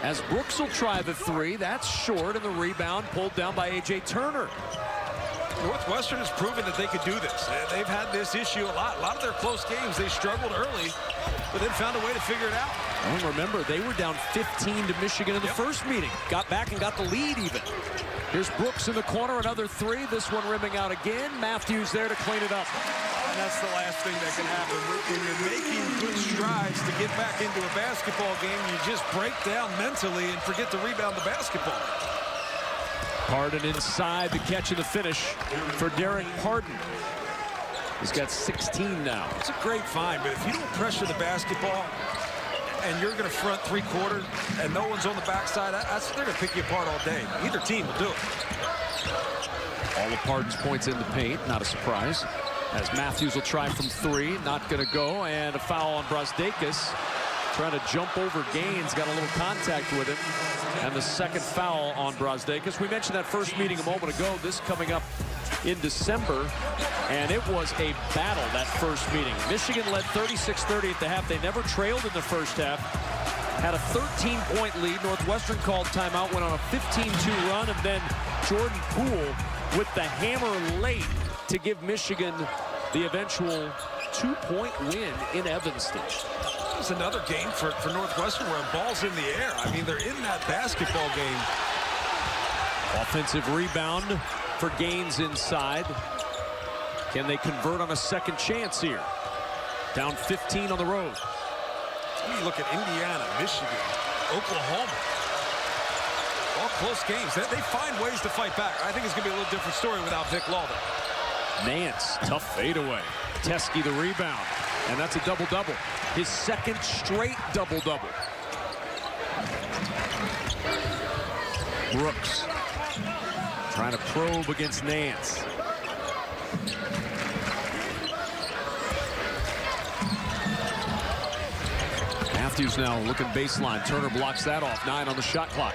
as Brooks will try the 3. That's short, and the rebound pulled down by A.J. Turner.
Northwestern has proven that they could do this. They've had this issue a lot. A lot of their close games, they struggled early, but then found a way to figure it out.
And remember, they were down 15 to Michigan in the first meeting. Got back and got the lead even. Here's Brooks in the corner, another 3. This one rimming out again. Matthews there to clean it up.
And that's the last thing that can happen. When you're making good strides to get back into a basketball game, you just break down mentally and forget to rebound the basketball.
Pardon inside, the catch and the finish for Derek Pardon. He's got 16 now.
It's a great find, but if you don't pressure the basketball and you're going to front 3-quarter and no one's on the backside, they're going to pick you apart all day. Either team will do it.
All of Pardon's points in the paint, not a surprise. As Matthews will try from 3, not going to go, and a foul on Brosdakis. Trying to jump over Gaines, got a little contact with him. And the second foul on Brosdakis. We mentioned that first meeting a moment ago. This coming up in December. And it was a battle, that first meeting. Michigan led 36-30 at the half. They never trailed in the first half. Had a 13-point lead. Northwestern called timeout, went on a 15-2 run. And then Jordan Poole with the hammer late to give Michigan the eventual 2-point win in Evanston.
It's another game for Northwestern where ball's in the air. I mean, they're in that basketball game.
Offensive rebound for Gaines inside. Can they convert on a second chance here? Down 15 on the road.
You look at Indiana, Michigan, Oklahoma. All close games. They find ways to fight back. I think it's going to be a little different story without Vic Lauder.
Nance, tough fadeaway. Teskey the rebound. And that's a double-double. His second straight double-double. Brooks trying to probe against Nance. Matthews now looking baseline. Turner blocks that off. 9 on the shot clock.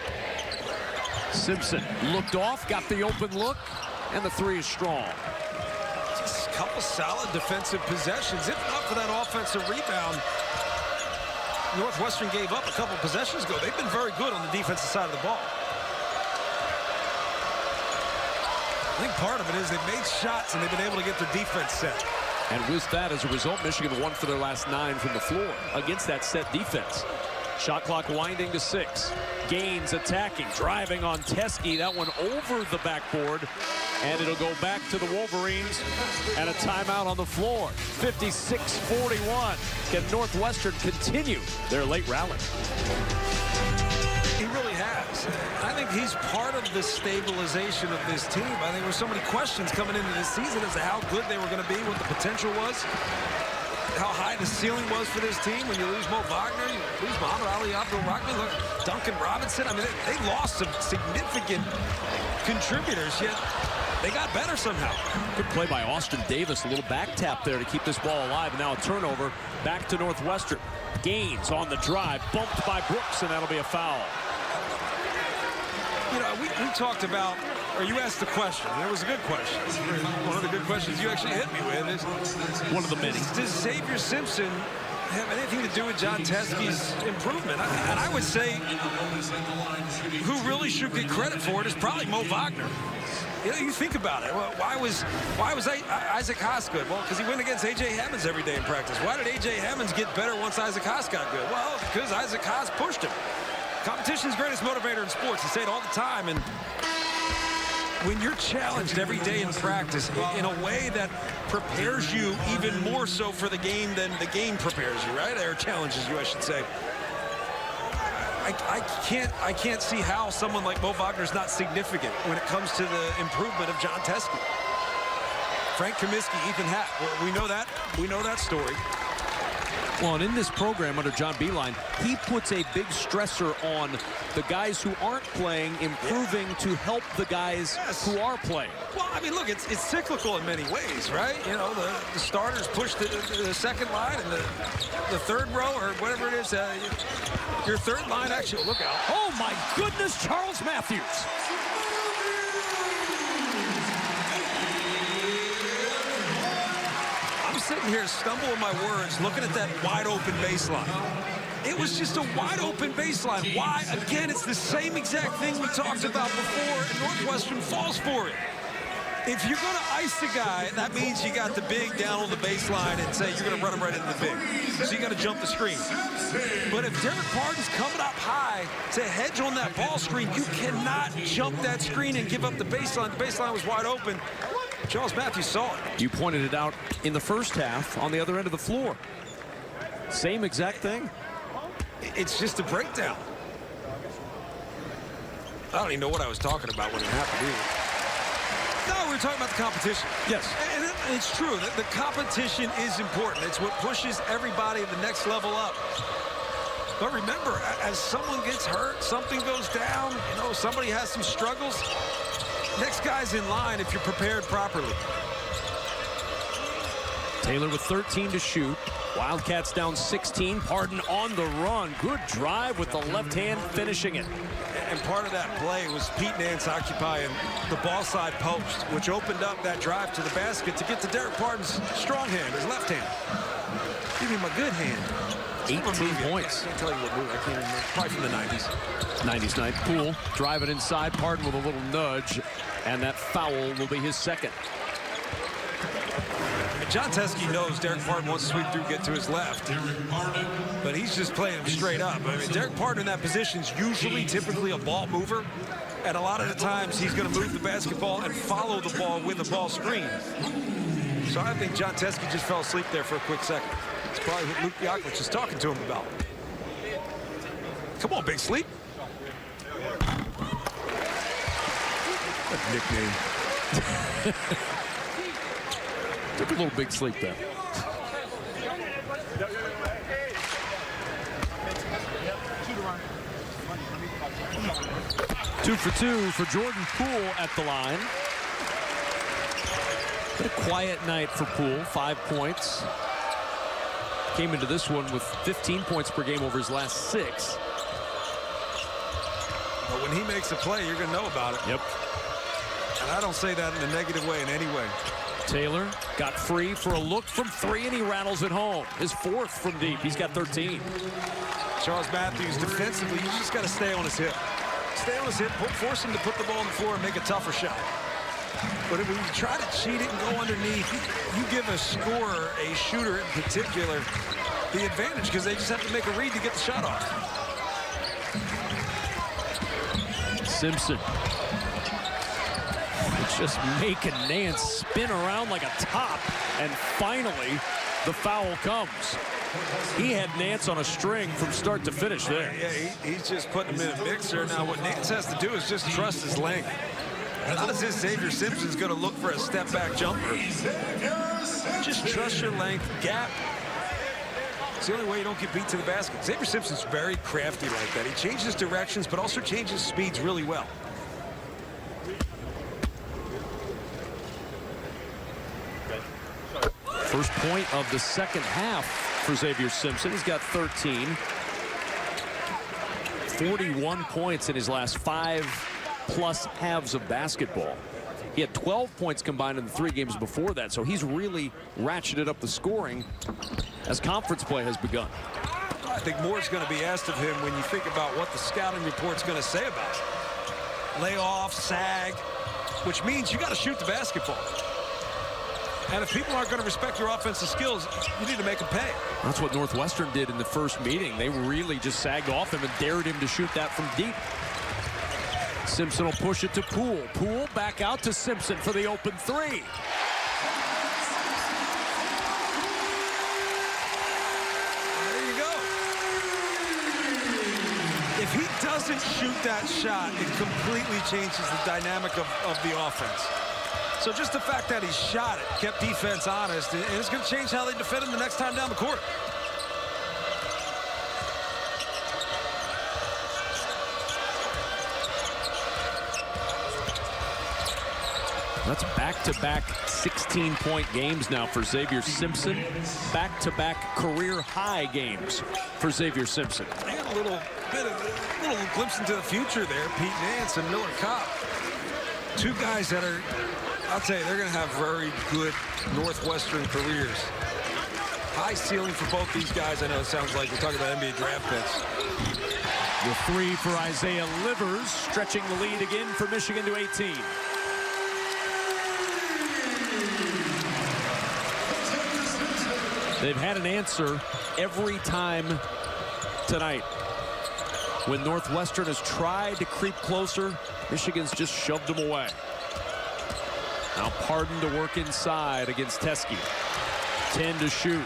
Simpson looked off, got the open look, and the 3 is strong.
Just a couple solid defensive possessions. If not for that offensive rebound, Northwestern gave up a couple possessions ago. They've been very good on the defensive side of the ball. I think part of it is they've made shots and they've been able to get their defense set.
And with that, as a result, Michigan won for their last 9 from the floor against that set defense. Shot clock winding to 6. Gaines attacking, driving on Teskey. That one over the backboard. And it'll go back to the Wolverines. And a timeout on the floor. 56-41. Can Northwestern continue their late rally?
He really has. I think he's part of the stabilization of this team. I think there were so many questions coming into this season as to how good they were going to be, what the potential was, how high the ceiling was for this team. When you lose Mo Wagner, you lose Muhammad Ali, Abdul-Rahman, look, Duncan Robinson. I mean, they lost some significant contributors, yet they got better somehow.
Good play by Austin Davis. A little back tap there to keep this ball alive. And now a turnover back to Northwestern. Gaines on the drive, bumped by Brooks, and that'll be a foul.
You know, we talked about, or you asked the question. It was a good question. One of the good questions you actually hit me with is
one of the many.
Does Xavier Simpson have anything to do with John Teskey's improvement? And I would say who really should get credit for it is probably Mo Wagner. You know, you think about it. Well, why was Isaac Haas good? Well, because he went against A.J. Hammonds every day in practice. Why did A.J. Hammonds get better once Isaac Haas got good? Well, because Isaac Haas pushed him. Competition's greatest motivator in sports. I say it all the time. And when you're challenged every day in practice in a way that prepares you even more so for the game than the game prepares you, right? Or challenges you, I should say. I can't see how someone like Mo Wagner is not significant when it comes to the improvement of John Teskey. Frank Kaminsky, Ethan Happ, we know that. We know that story.
Well, and in this program under John Beilein, he puts a big stressor on the guys who aren't playing, improving to help the guys who are playing.
Well, I mean, look, it's cyclical in many ways, right? You know, the starters push the second line, and the third row, or whatever it is, your third line actually, look out.
Oh, my goodness, Charles Matthews.
I'm sitting here stumbling my words, looking at that wide open baseline. It was just a wide open baseline. Why? Again, it's the same exact thing we talked about before, and Northwestern falls for it. If you're going to ice the guy, that means you got the big down on the baseline and say you're going to run him right into the big. So you got to jump the screen. But if Derek Pardon's coming up high to hedge on that ball screen, you cannot jump that screen and give up the baseline. The baseline was wide open. Charles Matthews saw it.
You pointed it out in the first half on the other end of the floor. Same exact thing.
It's just a breakdown. I don't even know what I was talking about when it happened either. No, we were talking about the competition.
Yes.
And it's true that the competition is important. It's what pushes everybody to the next level up. But remember, as someone gets hurt, something goes down, you know, somebody has some struggles, next guy's in line if you're prepared properly.
Taylor with 13 to shoot. Wildcats down 16. Pardon on the run. Good drive with the left hand finishing it.
And part of that play was Pete Nance occupying the ball side post, which opened up that drive to the basket to get to Derek Pardon's strong hand, his left hand. Give him a good hand.
18 points.
I can't tell you what movie. I can't remember. Probably from the 90s.
90s night. Poole drive it inside. Pardon with a little nudge. And that foul will be his second.
John Teskey knows Derek Pardon wants to sweep through, get to his left. But he's just playing him straight up. I mean, Derek Pardon in that position is usually typically a ball mover. And a lot of the times he's going to move the basketball and follow the ball with the ball screen. So I think John Teskey just fell asleep there for a quick second. It's probably what Luke Yakovich is talking to him about. Come on, Big Sleep. That nickname.
Took a little big sleep there. Two for two for Jordan Poole at the line. Been a quiet night for Poole, 5 points. Came into this one with 15 points per game over his last 6.
But when he makes a play, you're going to know about it.
Yep.
And I don't say that in a negative way in any way.
Taylor got free for a look from 3, and he rattles it home. His 4th from deep. He's got 13.
Charles Matthews, defensively, you just got to stay on his hip. Stay on his hip, force him to put the ball on the floor and make a tougher shot. But when you try to cheat it and go underneath, you give a scorer, a shooter in particular, the advantage because they just have to make a read to get the shot off.
Simpson. Just making Nance spin around like a top, and finally the foul comes. He had Nance on a string from start to finish there.
Yeah, he's just putting him in a mixer. Now, what Nance has to do is just trust his length. Not as if Xavier Simpson's going to look for a step-back jumper. Just trust your length, gap. It's the only way you don't get beat to the basket. Xavier Simpson's very crafty like that. He changes directions, but also changes speeds really well.
First point of the second half for Xavier Simpson. He's got 13. 41 points in his last 5+ halves of basketball. He had 12 points combined in the 3 games before that, so he's really ratcheted up the scoring as conference play has begun.
I think more is going to be asked of him when you think about what the scouting report's going to say about him. Lay off, sag, which means you got to shoot the basketball. And if people aren't going to respect your offensive skills, you need to make them pay.
That's what Northwestern did in the first meeting. They really just sagged off him and dared him to shoot that from deep. Simpson will push it to Poole. Poole back out to Simpson for the open 3.
There you go. If he doesn't shoot that shot, it completely changes the dynamic of the offense. So just the fact that he shot it kept defense honest, and it's going to change how they defend him the next time down the court.
That's back-to-back 16-point games now for Xavier Simpson. Back-to-back career-high games for Xavier Simpson.
And a little glimpse into the future there. Pete Nance and Miller Kopp. 2 guys that are, I'll tell you, they're going to have very good Northwestern careers. High ceiling for both these guys. I know it sounds like we're talking about NBA draft picks.
The 3 for Isaiah Livers, stretching the lead again for Michigan to 18. They've had an answer every time tonight. When Northwestern has tried to creep closer, Michigan's just shoved them away. Now Pardon to work inside against Teskey. 10 to shoot.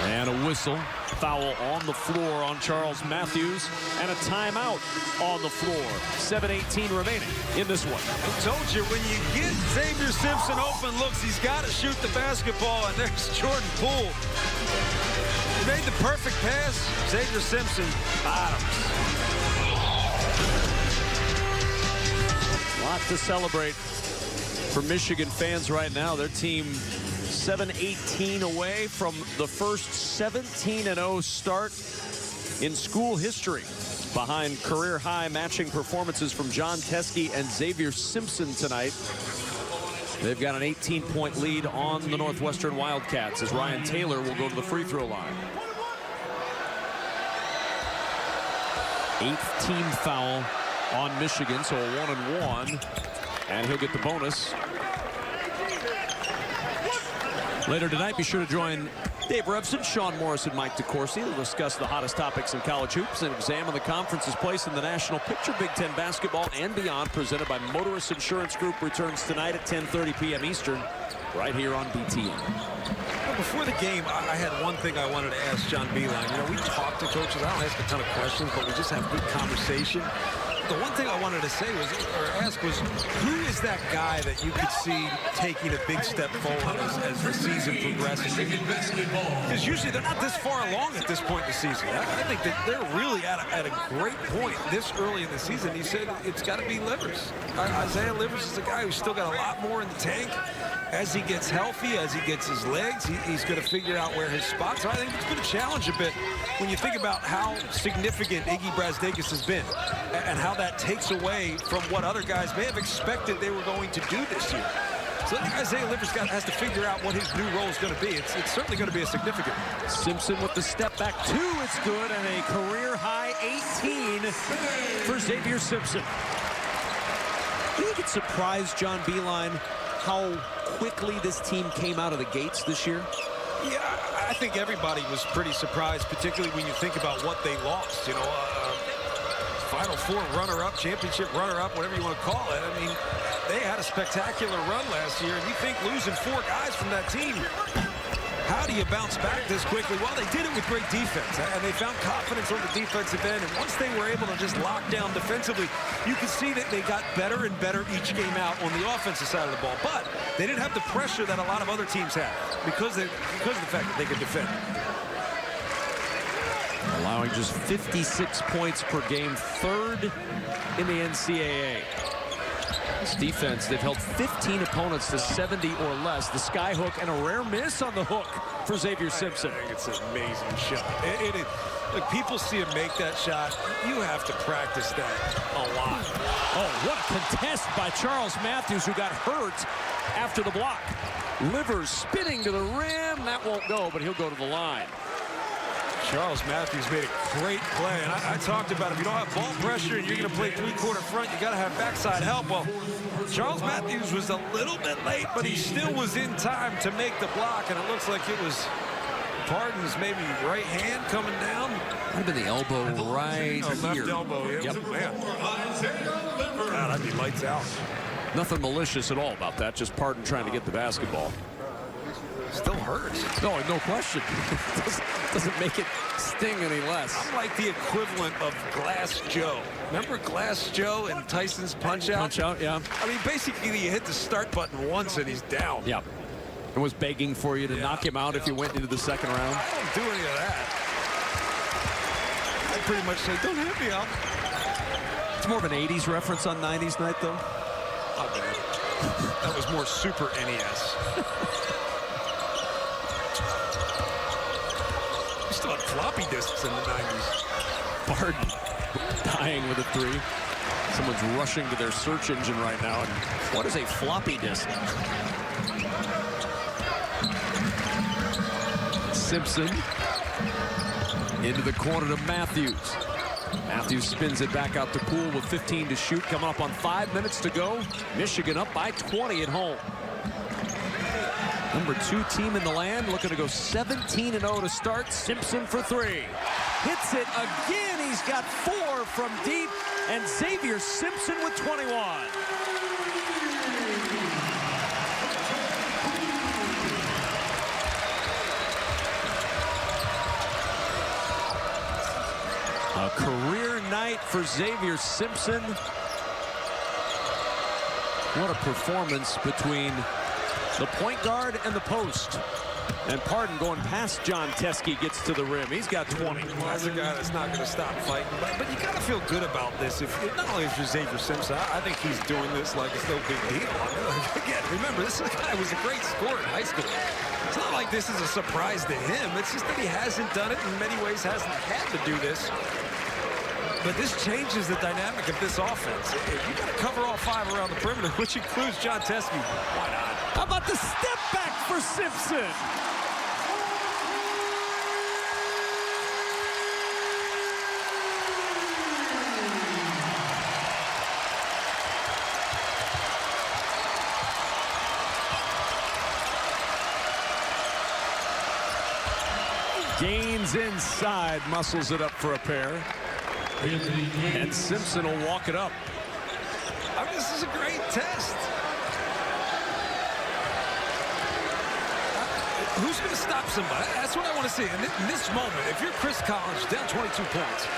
And a whistle. Foul on the floor on Charles Matthews. And a timeout on the floor. 7:18 remaining in this one.
I told you, when you get Xavier Simpson open looks, he's got to shoot the basketball. And there's Jordan Poole. He made the perfect pass. Xavier Simpson bottoms.
A lot to celebrate for Michigan fans right now. Their team 7-18 away from the first 17-0 start in school history, behind career-high matching performances from John Teskey and Xavier Simpson tonight. They've got an 18-point lead on the Northwestern Wildcats as Ryan Taylor will go to the free throw line. 8th team foul on Michigan, so a 1-and-1, and he'll get the bonus. Later tonight, be sure to join Dave Revson, Sean Morris, and Mike DeCourcy. They'll discuss the hottest topics in college hoops and examine the conference's place in the national picture. Big Ten basketball and beyond, presented by Motorist Insurance Group, returns tonight at 10:30 p.m. Eastern, right here on BTN.
Well, before the game, I had one thing I wanted to ask John Beilein. You know, we talk to coaches. I don't ask a ton of questions, but we just have good conversation. The one thing I wanted to say was, or ask was, who is that guy that you could see taking a big step forward as the season progresses? Because usually they're not this far along at this point in the season. I think that they're really at a great point this early in the season. He said it's got to be Livers. Isaiah Livers is a guy who's still got a lot more in the tank. As he gets healthy, as he gets his legs, he's going to figure out where his spots are. I think it's been a challenge a bit when you think about how significant Iggy Brazdeikis has been and how that takes away from what other guys may have expected they were going to do this year. So I think Isaiah Livers has to figure out what his new role is going to be. It's certainly going to be a significant one.
Simpson with the step back 2, it's good, and a career-high 18 for Xavier Simpson. Do you think it surprised John Beilein how quickly this team came out of the gates this year?
Yeah, I think everybody was pretty surprised, particularly when you think about what they lost. You know, Final Four runner-up, championship runner-up, whatever you want to call it. I mean, they had a spectacular run last year, and you think losing 4 guys from that team, how do you bounce back this quickly? Well, they did it with great defense, and they found confidence on the defensive end, and once they were able to just lock down defensively, you could see that they got better and better each game out on the offensive side of the ball. But they didn't have the pressure that a lot of other teams have because of the fact that they could defend.
Allowing just 56 points per game, 3rd in the NCAA. This defense, they've held 15 opponents to 70 or less. The sky hook and a rare miss on the hook for Xavier Simpson.
I think it's an amazing shot. Look, people see him make that shot. You have to practice that a lot.
Oh, what a contest by Charles Matthews, who got hurt after the block. Livers spinning to the rim. That won't go, but he'll go to the line.
Charles Matthews made a great play, and I talked about if you don't have ball pressure and you're going to play 3-quarter front, you got to have backside help. Well, Charles Matthews was a little bit late, but he still was in time to make the block, and it looks like it was Pardon's maybe right hand coming down.
Might have been the elbow right here.
Left elbow, yeah.
Yep.
Man. God, I'd be lights out.
Nothing malicious at all about that, just Pardon trying to get the basketball.
Still hurts.
No, no question. doesn't make it sting any less.
I'm like the equivalent of Glass Joe. Remember Glass Joe and Tyson's Punch-Out?
Punch-Out, yeah.
I mean, basically, you hit the start button once and he's down.
Yeah. And was begging for you to knock him out if you went into the second round.
I don't do any of that. I pretty much say, don't hit me up.
It's more of an 80s reference on 90s night, though.
Not bad. That was more Super NES. We still had floppy disks in the 90s.
Pardon dying with a 3. Someone's rushing to their search engine right now. And what is a floppy disk? Simpson into the corner to Matthews. Matthews spins it back out to Poole with 15 to shoot. Coming up on 5 minutes to go. Michigan up by 20 at home. Number 2 team in the land, looking to go 17-0 to start. Simpson for 3. Hits it again. He's got 4 from deep. And Xavier Simpson with 21. A career night for Xavier Simpson. What a performance between the point guard and the post. And Pardon going past John Teske gets to the rim. He's got 20.
Well, that's a guy that's not going to stop fighting. But you got to feel good about this. If not only for Xavier Simpson, I think he's doing this like it's no big deal. I mean, again, remember, this guy was a great scorer in high school. It's not like this is a surprise to him. It's just that he hasn't done it in many ways, hasn't had to do this. But this changes the dynamic of this offense. If you got to cover all 5 around the perimeter, which includes John Teske, why not?
How about the step back for Simpson? Gaines inside, muscles it up for a pair. And Simpson will walk it up.
I mean, this is a great test. Who's going to stop somebody? That's what I want to see. In this moment, if you're Chris Collins, down 22 points,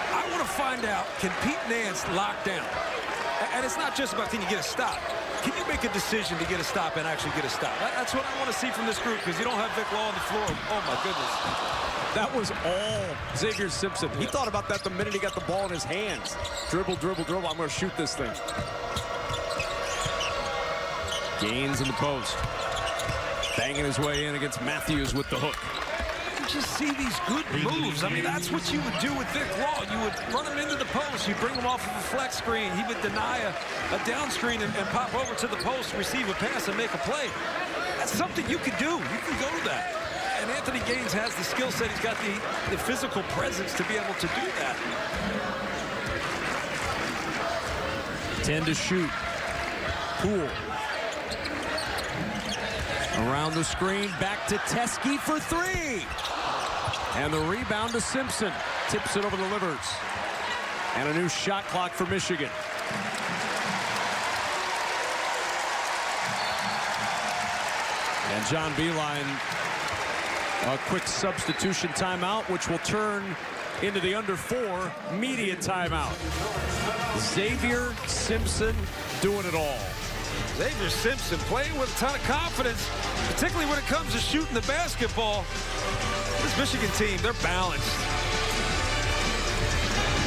I want to find out, can Pete Nance lock down? And it's not just about can you get a stop. Can you make a decision to get a stop and actually get a stop? That's what I want to see from this group, because you don't have Vic Law on the floor. Oh, my goodness.
That was all Xavier Simpson. He thought about that the minute he got the ball in his hands. Dribble, dribble, dribble. I'm going to shoot this thing. Gaines in the post. Banging his way in against Matthews with the hook.
You just see these good moves. I mean, that's what you would do with Vic Law. You would run him into the post. You bring him off of a flex screen. He would deny a down screen and pop over to the post, receive a pass, and make a play. That's something you can do. You can go to that. And Anthony Gaines has the skill set. He's got the physical presence to be able to do that.
10 to shoot. Poole. Around the screen, back to Teske for 3. And the rebound to Simpson. Tips it over the Livers. And a new shot clock for Michigan. And John Beilein, a quick substitution timeout, which will turn into the under 4 media timeout. Xavier Simpson doing it all.
Xavier Simpson playing with a ton of confidence, particularly when it comes to shooting the basketball. This Michigan team, they're balanced.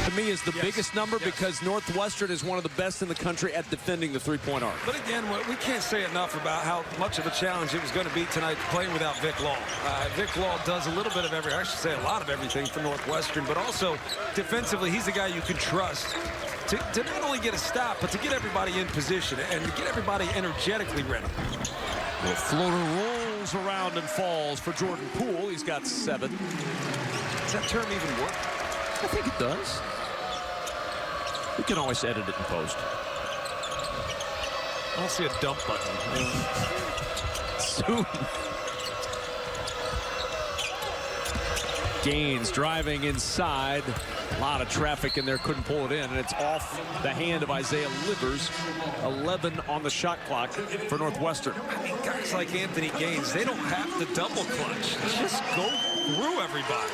To me is the biggest number because Northwestern is one of the best in the country at defending the three-point arc.
But again, we can't say enough about how much of a challenge it was going to be tonight playing without Vic Law. Vic Law does a little bit of everything, I should say a lot of everything for Northwestern, but also defensively, he's the guy you can trust to not only get a stop, but to get everybody in position and to get everybody energetically ready.
The floater rolls around and falls for Jordan Poole. He's got 7.
Does that term even work?
I think it does. We can always edit it in post.
I don't see a dump button.
Soon. Gaines driving inside. A lot of traffic in there, couldn't pull it in, and it's off the hand of Isaiah Livers. 11 on the shot clock for Northwestern.
I mean, guys like Anthony Gaines, they don't have to double clutch. Just go through everybody.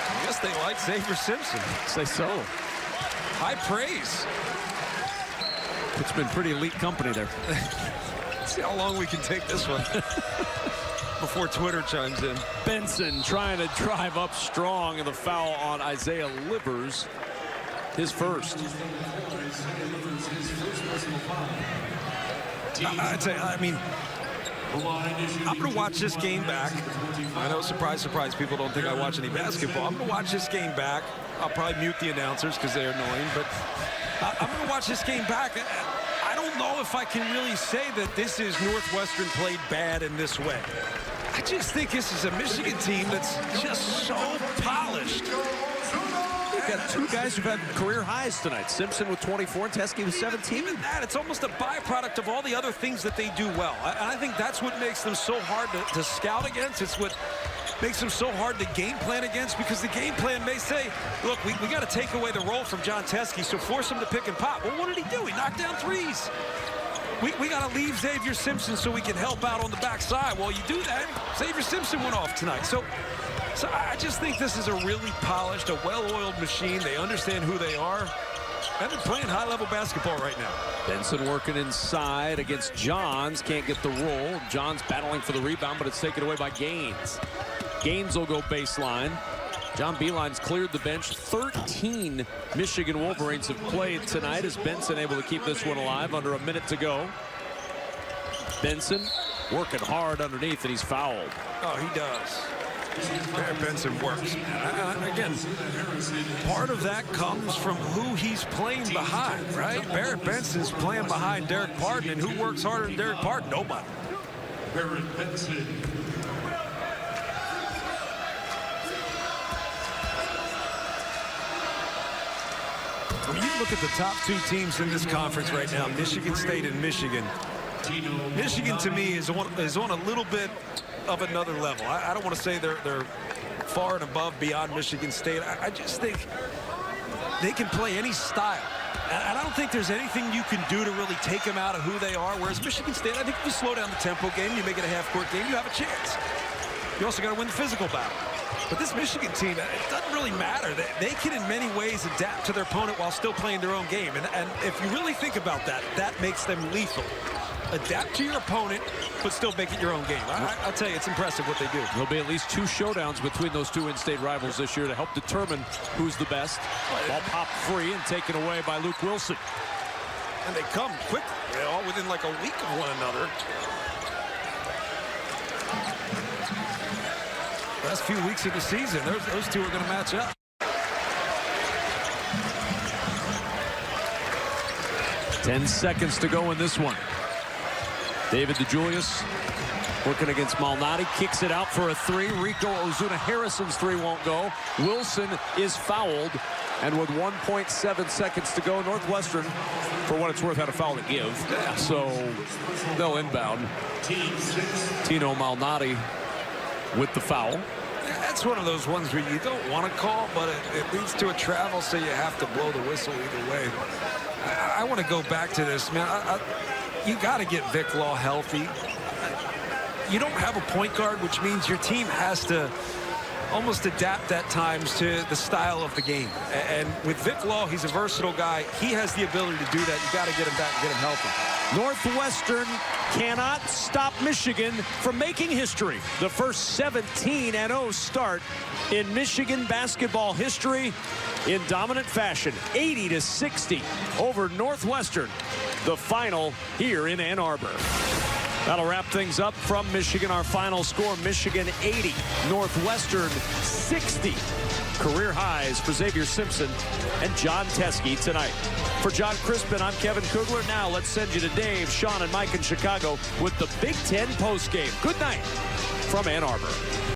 I guess they like Xavier Simpson.
Say so.
High praise.
It's been pretty elite company there.
See how long we can take this one before Twitter chimes in.
Benson trying to drive up strong, and the foul on Isaiah Livers, his first.
I mean, I'm going to watch this game back. I know, surprise, surprise, people don't think I watch any basketball. I'm going to watch this game back. I'll probably mute the announcers because they're annoying, but I'm going to watch this game back. I don't know if I can really say that this is Northwestern played bad in this way. I just think this is a Michigan team that's just so polished.
We've got 2 guys who've had career highs tonight. Simpson with 24 and Teskey with 17.
Even that, it's almost a byproduct of all the other things that they do well. I think that's what makes them so hard to scout against. It's what makes them so hard to game plan against, because the game plan may say, look, we got to take away the roll from John Teskey, so force him to pick and pop. Well, what did he do? He knocked down threes. We got to leave Xavier Simpson so we can help out on the backside. Well, you do that, Xavier Simpson went off tonight. So I just think this is a really polished, a well-oiled machine. They understand who they are, and they're playing high-level basketball right now.
Benson working inside against Johns. Can't get the roll. Johns battling for the rebound, but it's taken away by Gaines. Gaines will go baseline. John Beilein's cleared the bench. 13 Michigan Wolverines have played tonight. Is Benson able to keep this one alive? Under a minute to go. Benson working hard underneath, and he's fouled.
Oh, he does. Barrett Benson works. Again, part of that comes from who he's playing behind, right? Barrett Benson's playing behind Derek Parton, and who works harder than Derek Parton? Nobody.
Barrett Benson.
When you look at the top 2 teams in this conference right now, Michigan State and Michigan, Michigan to me is on a little bit of another level. I don't want to say they're far and above beyond Michigan State. I just think they can play any style. And I don't think there's anything you can do to really take them out of who they are. Whereas Michigan State, I think if you slow down the tempo game, you make it a half-court game, you have a chance. You also got to win the physical battle. But this Michigan team, it doesn't really matter. They can in many ways adapt to their opponent while still playing their own game. And if you really think about that, that makes them lethal. Adapt to your opponent, but still make it your own game. I'll tell you, it's impressive what they do.
There'll be at least 2 showdowns between those 2 in-state rivals this year to help determine who's the best. Ball popped free and taken away by Luke Wilson.
And they come quickly, all within like a week of one another. Last few weeks of the season, those 2 are going to match up.
Ten seconds to go in this one. David DeJulius working against Malnati, kicks it out for a 3. Rico Ozuna-Harrison's 3 won't go. Wilson is fouled, and with 1.7 seconds to go, Northwestern, for what it's worth, had a foul to give. So they'll inbound. Tino Malnati with the foul.
That's one of those ones where you don't want to call, but it leads to a travel, so you have to blow the whistle either way. I want to go back to this, man. You got to get Vic Law healthy. You don't have a point guard, which means your team has to almost adapt at times to the style of the game. And with Vic Law, he's a versatile guy. He has the ability to do that. You got to get him back and get him healthy.
Northwestern cannot stop Michigan from making history. The first 17-0 start in Michigan basketball history in dominant fashion. 80-60 over Northwestern. The final here in Ann Arbor. That'll wrap things up from Michigan. Our final score, Michigan 80, Northwestern 60. Career highs for Xavier Simpson and John Teskey tonight. For John Crispin, I'm Kevin Kugler. Now let's send you to Dave, Sean, and Mike in Chicago with the Big Ten postgame. Good night from Ann Arbor.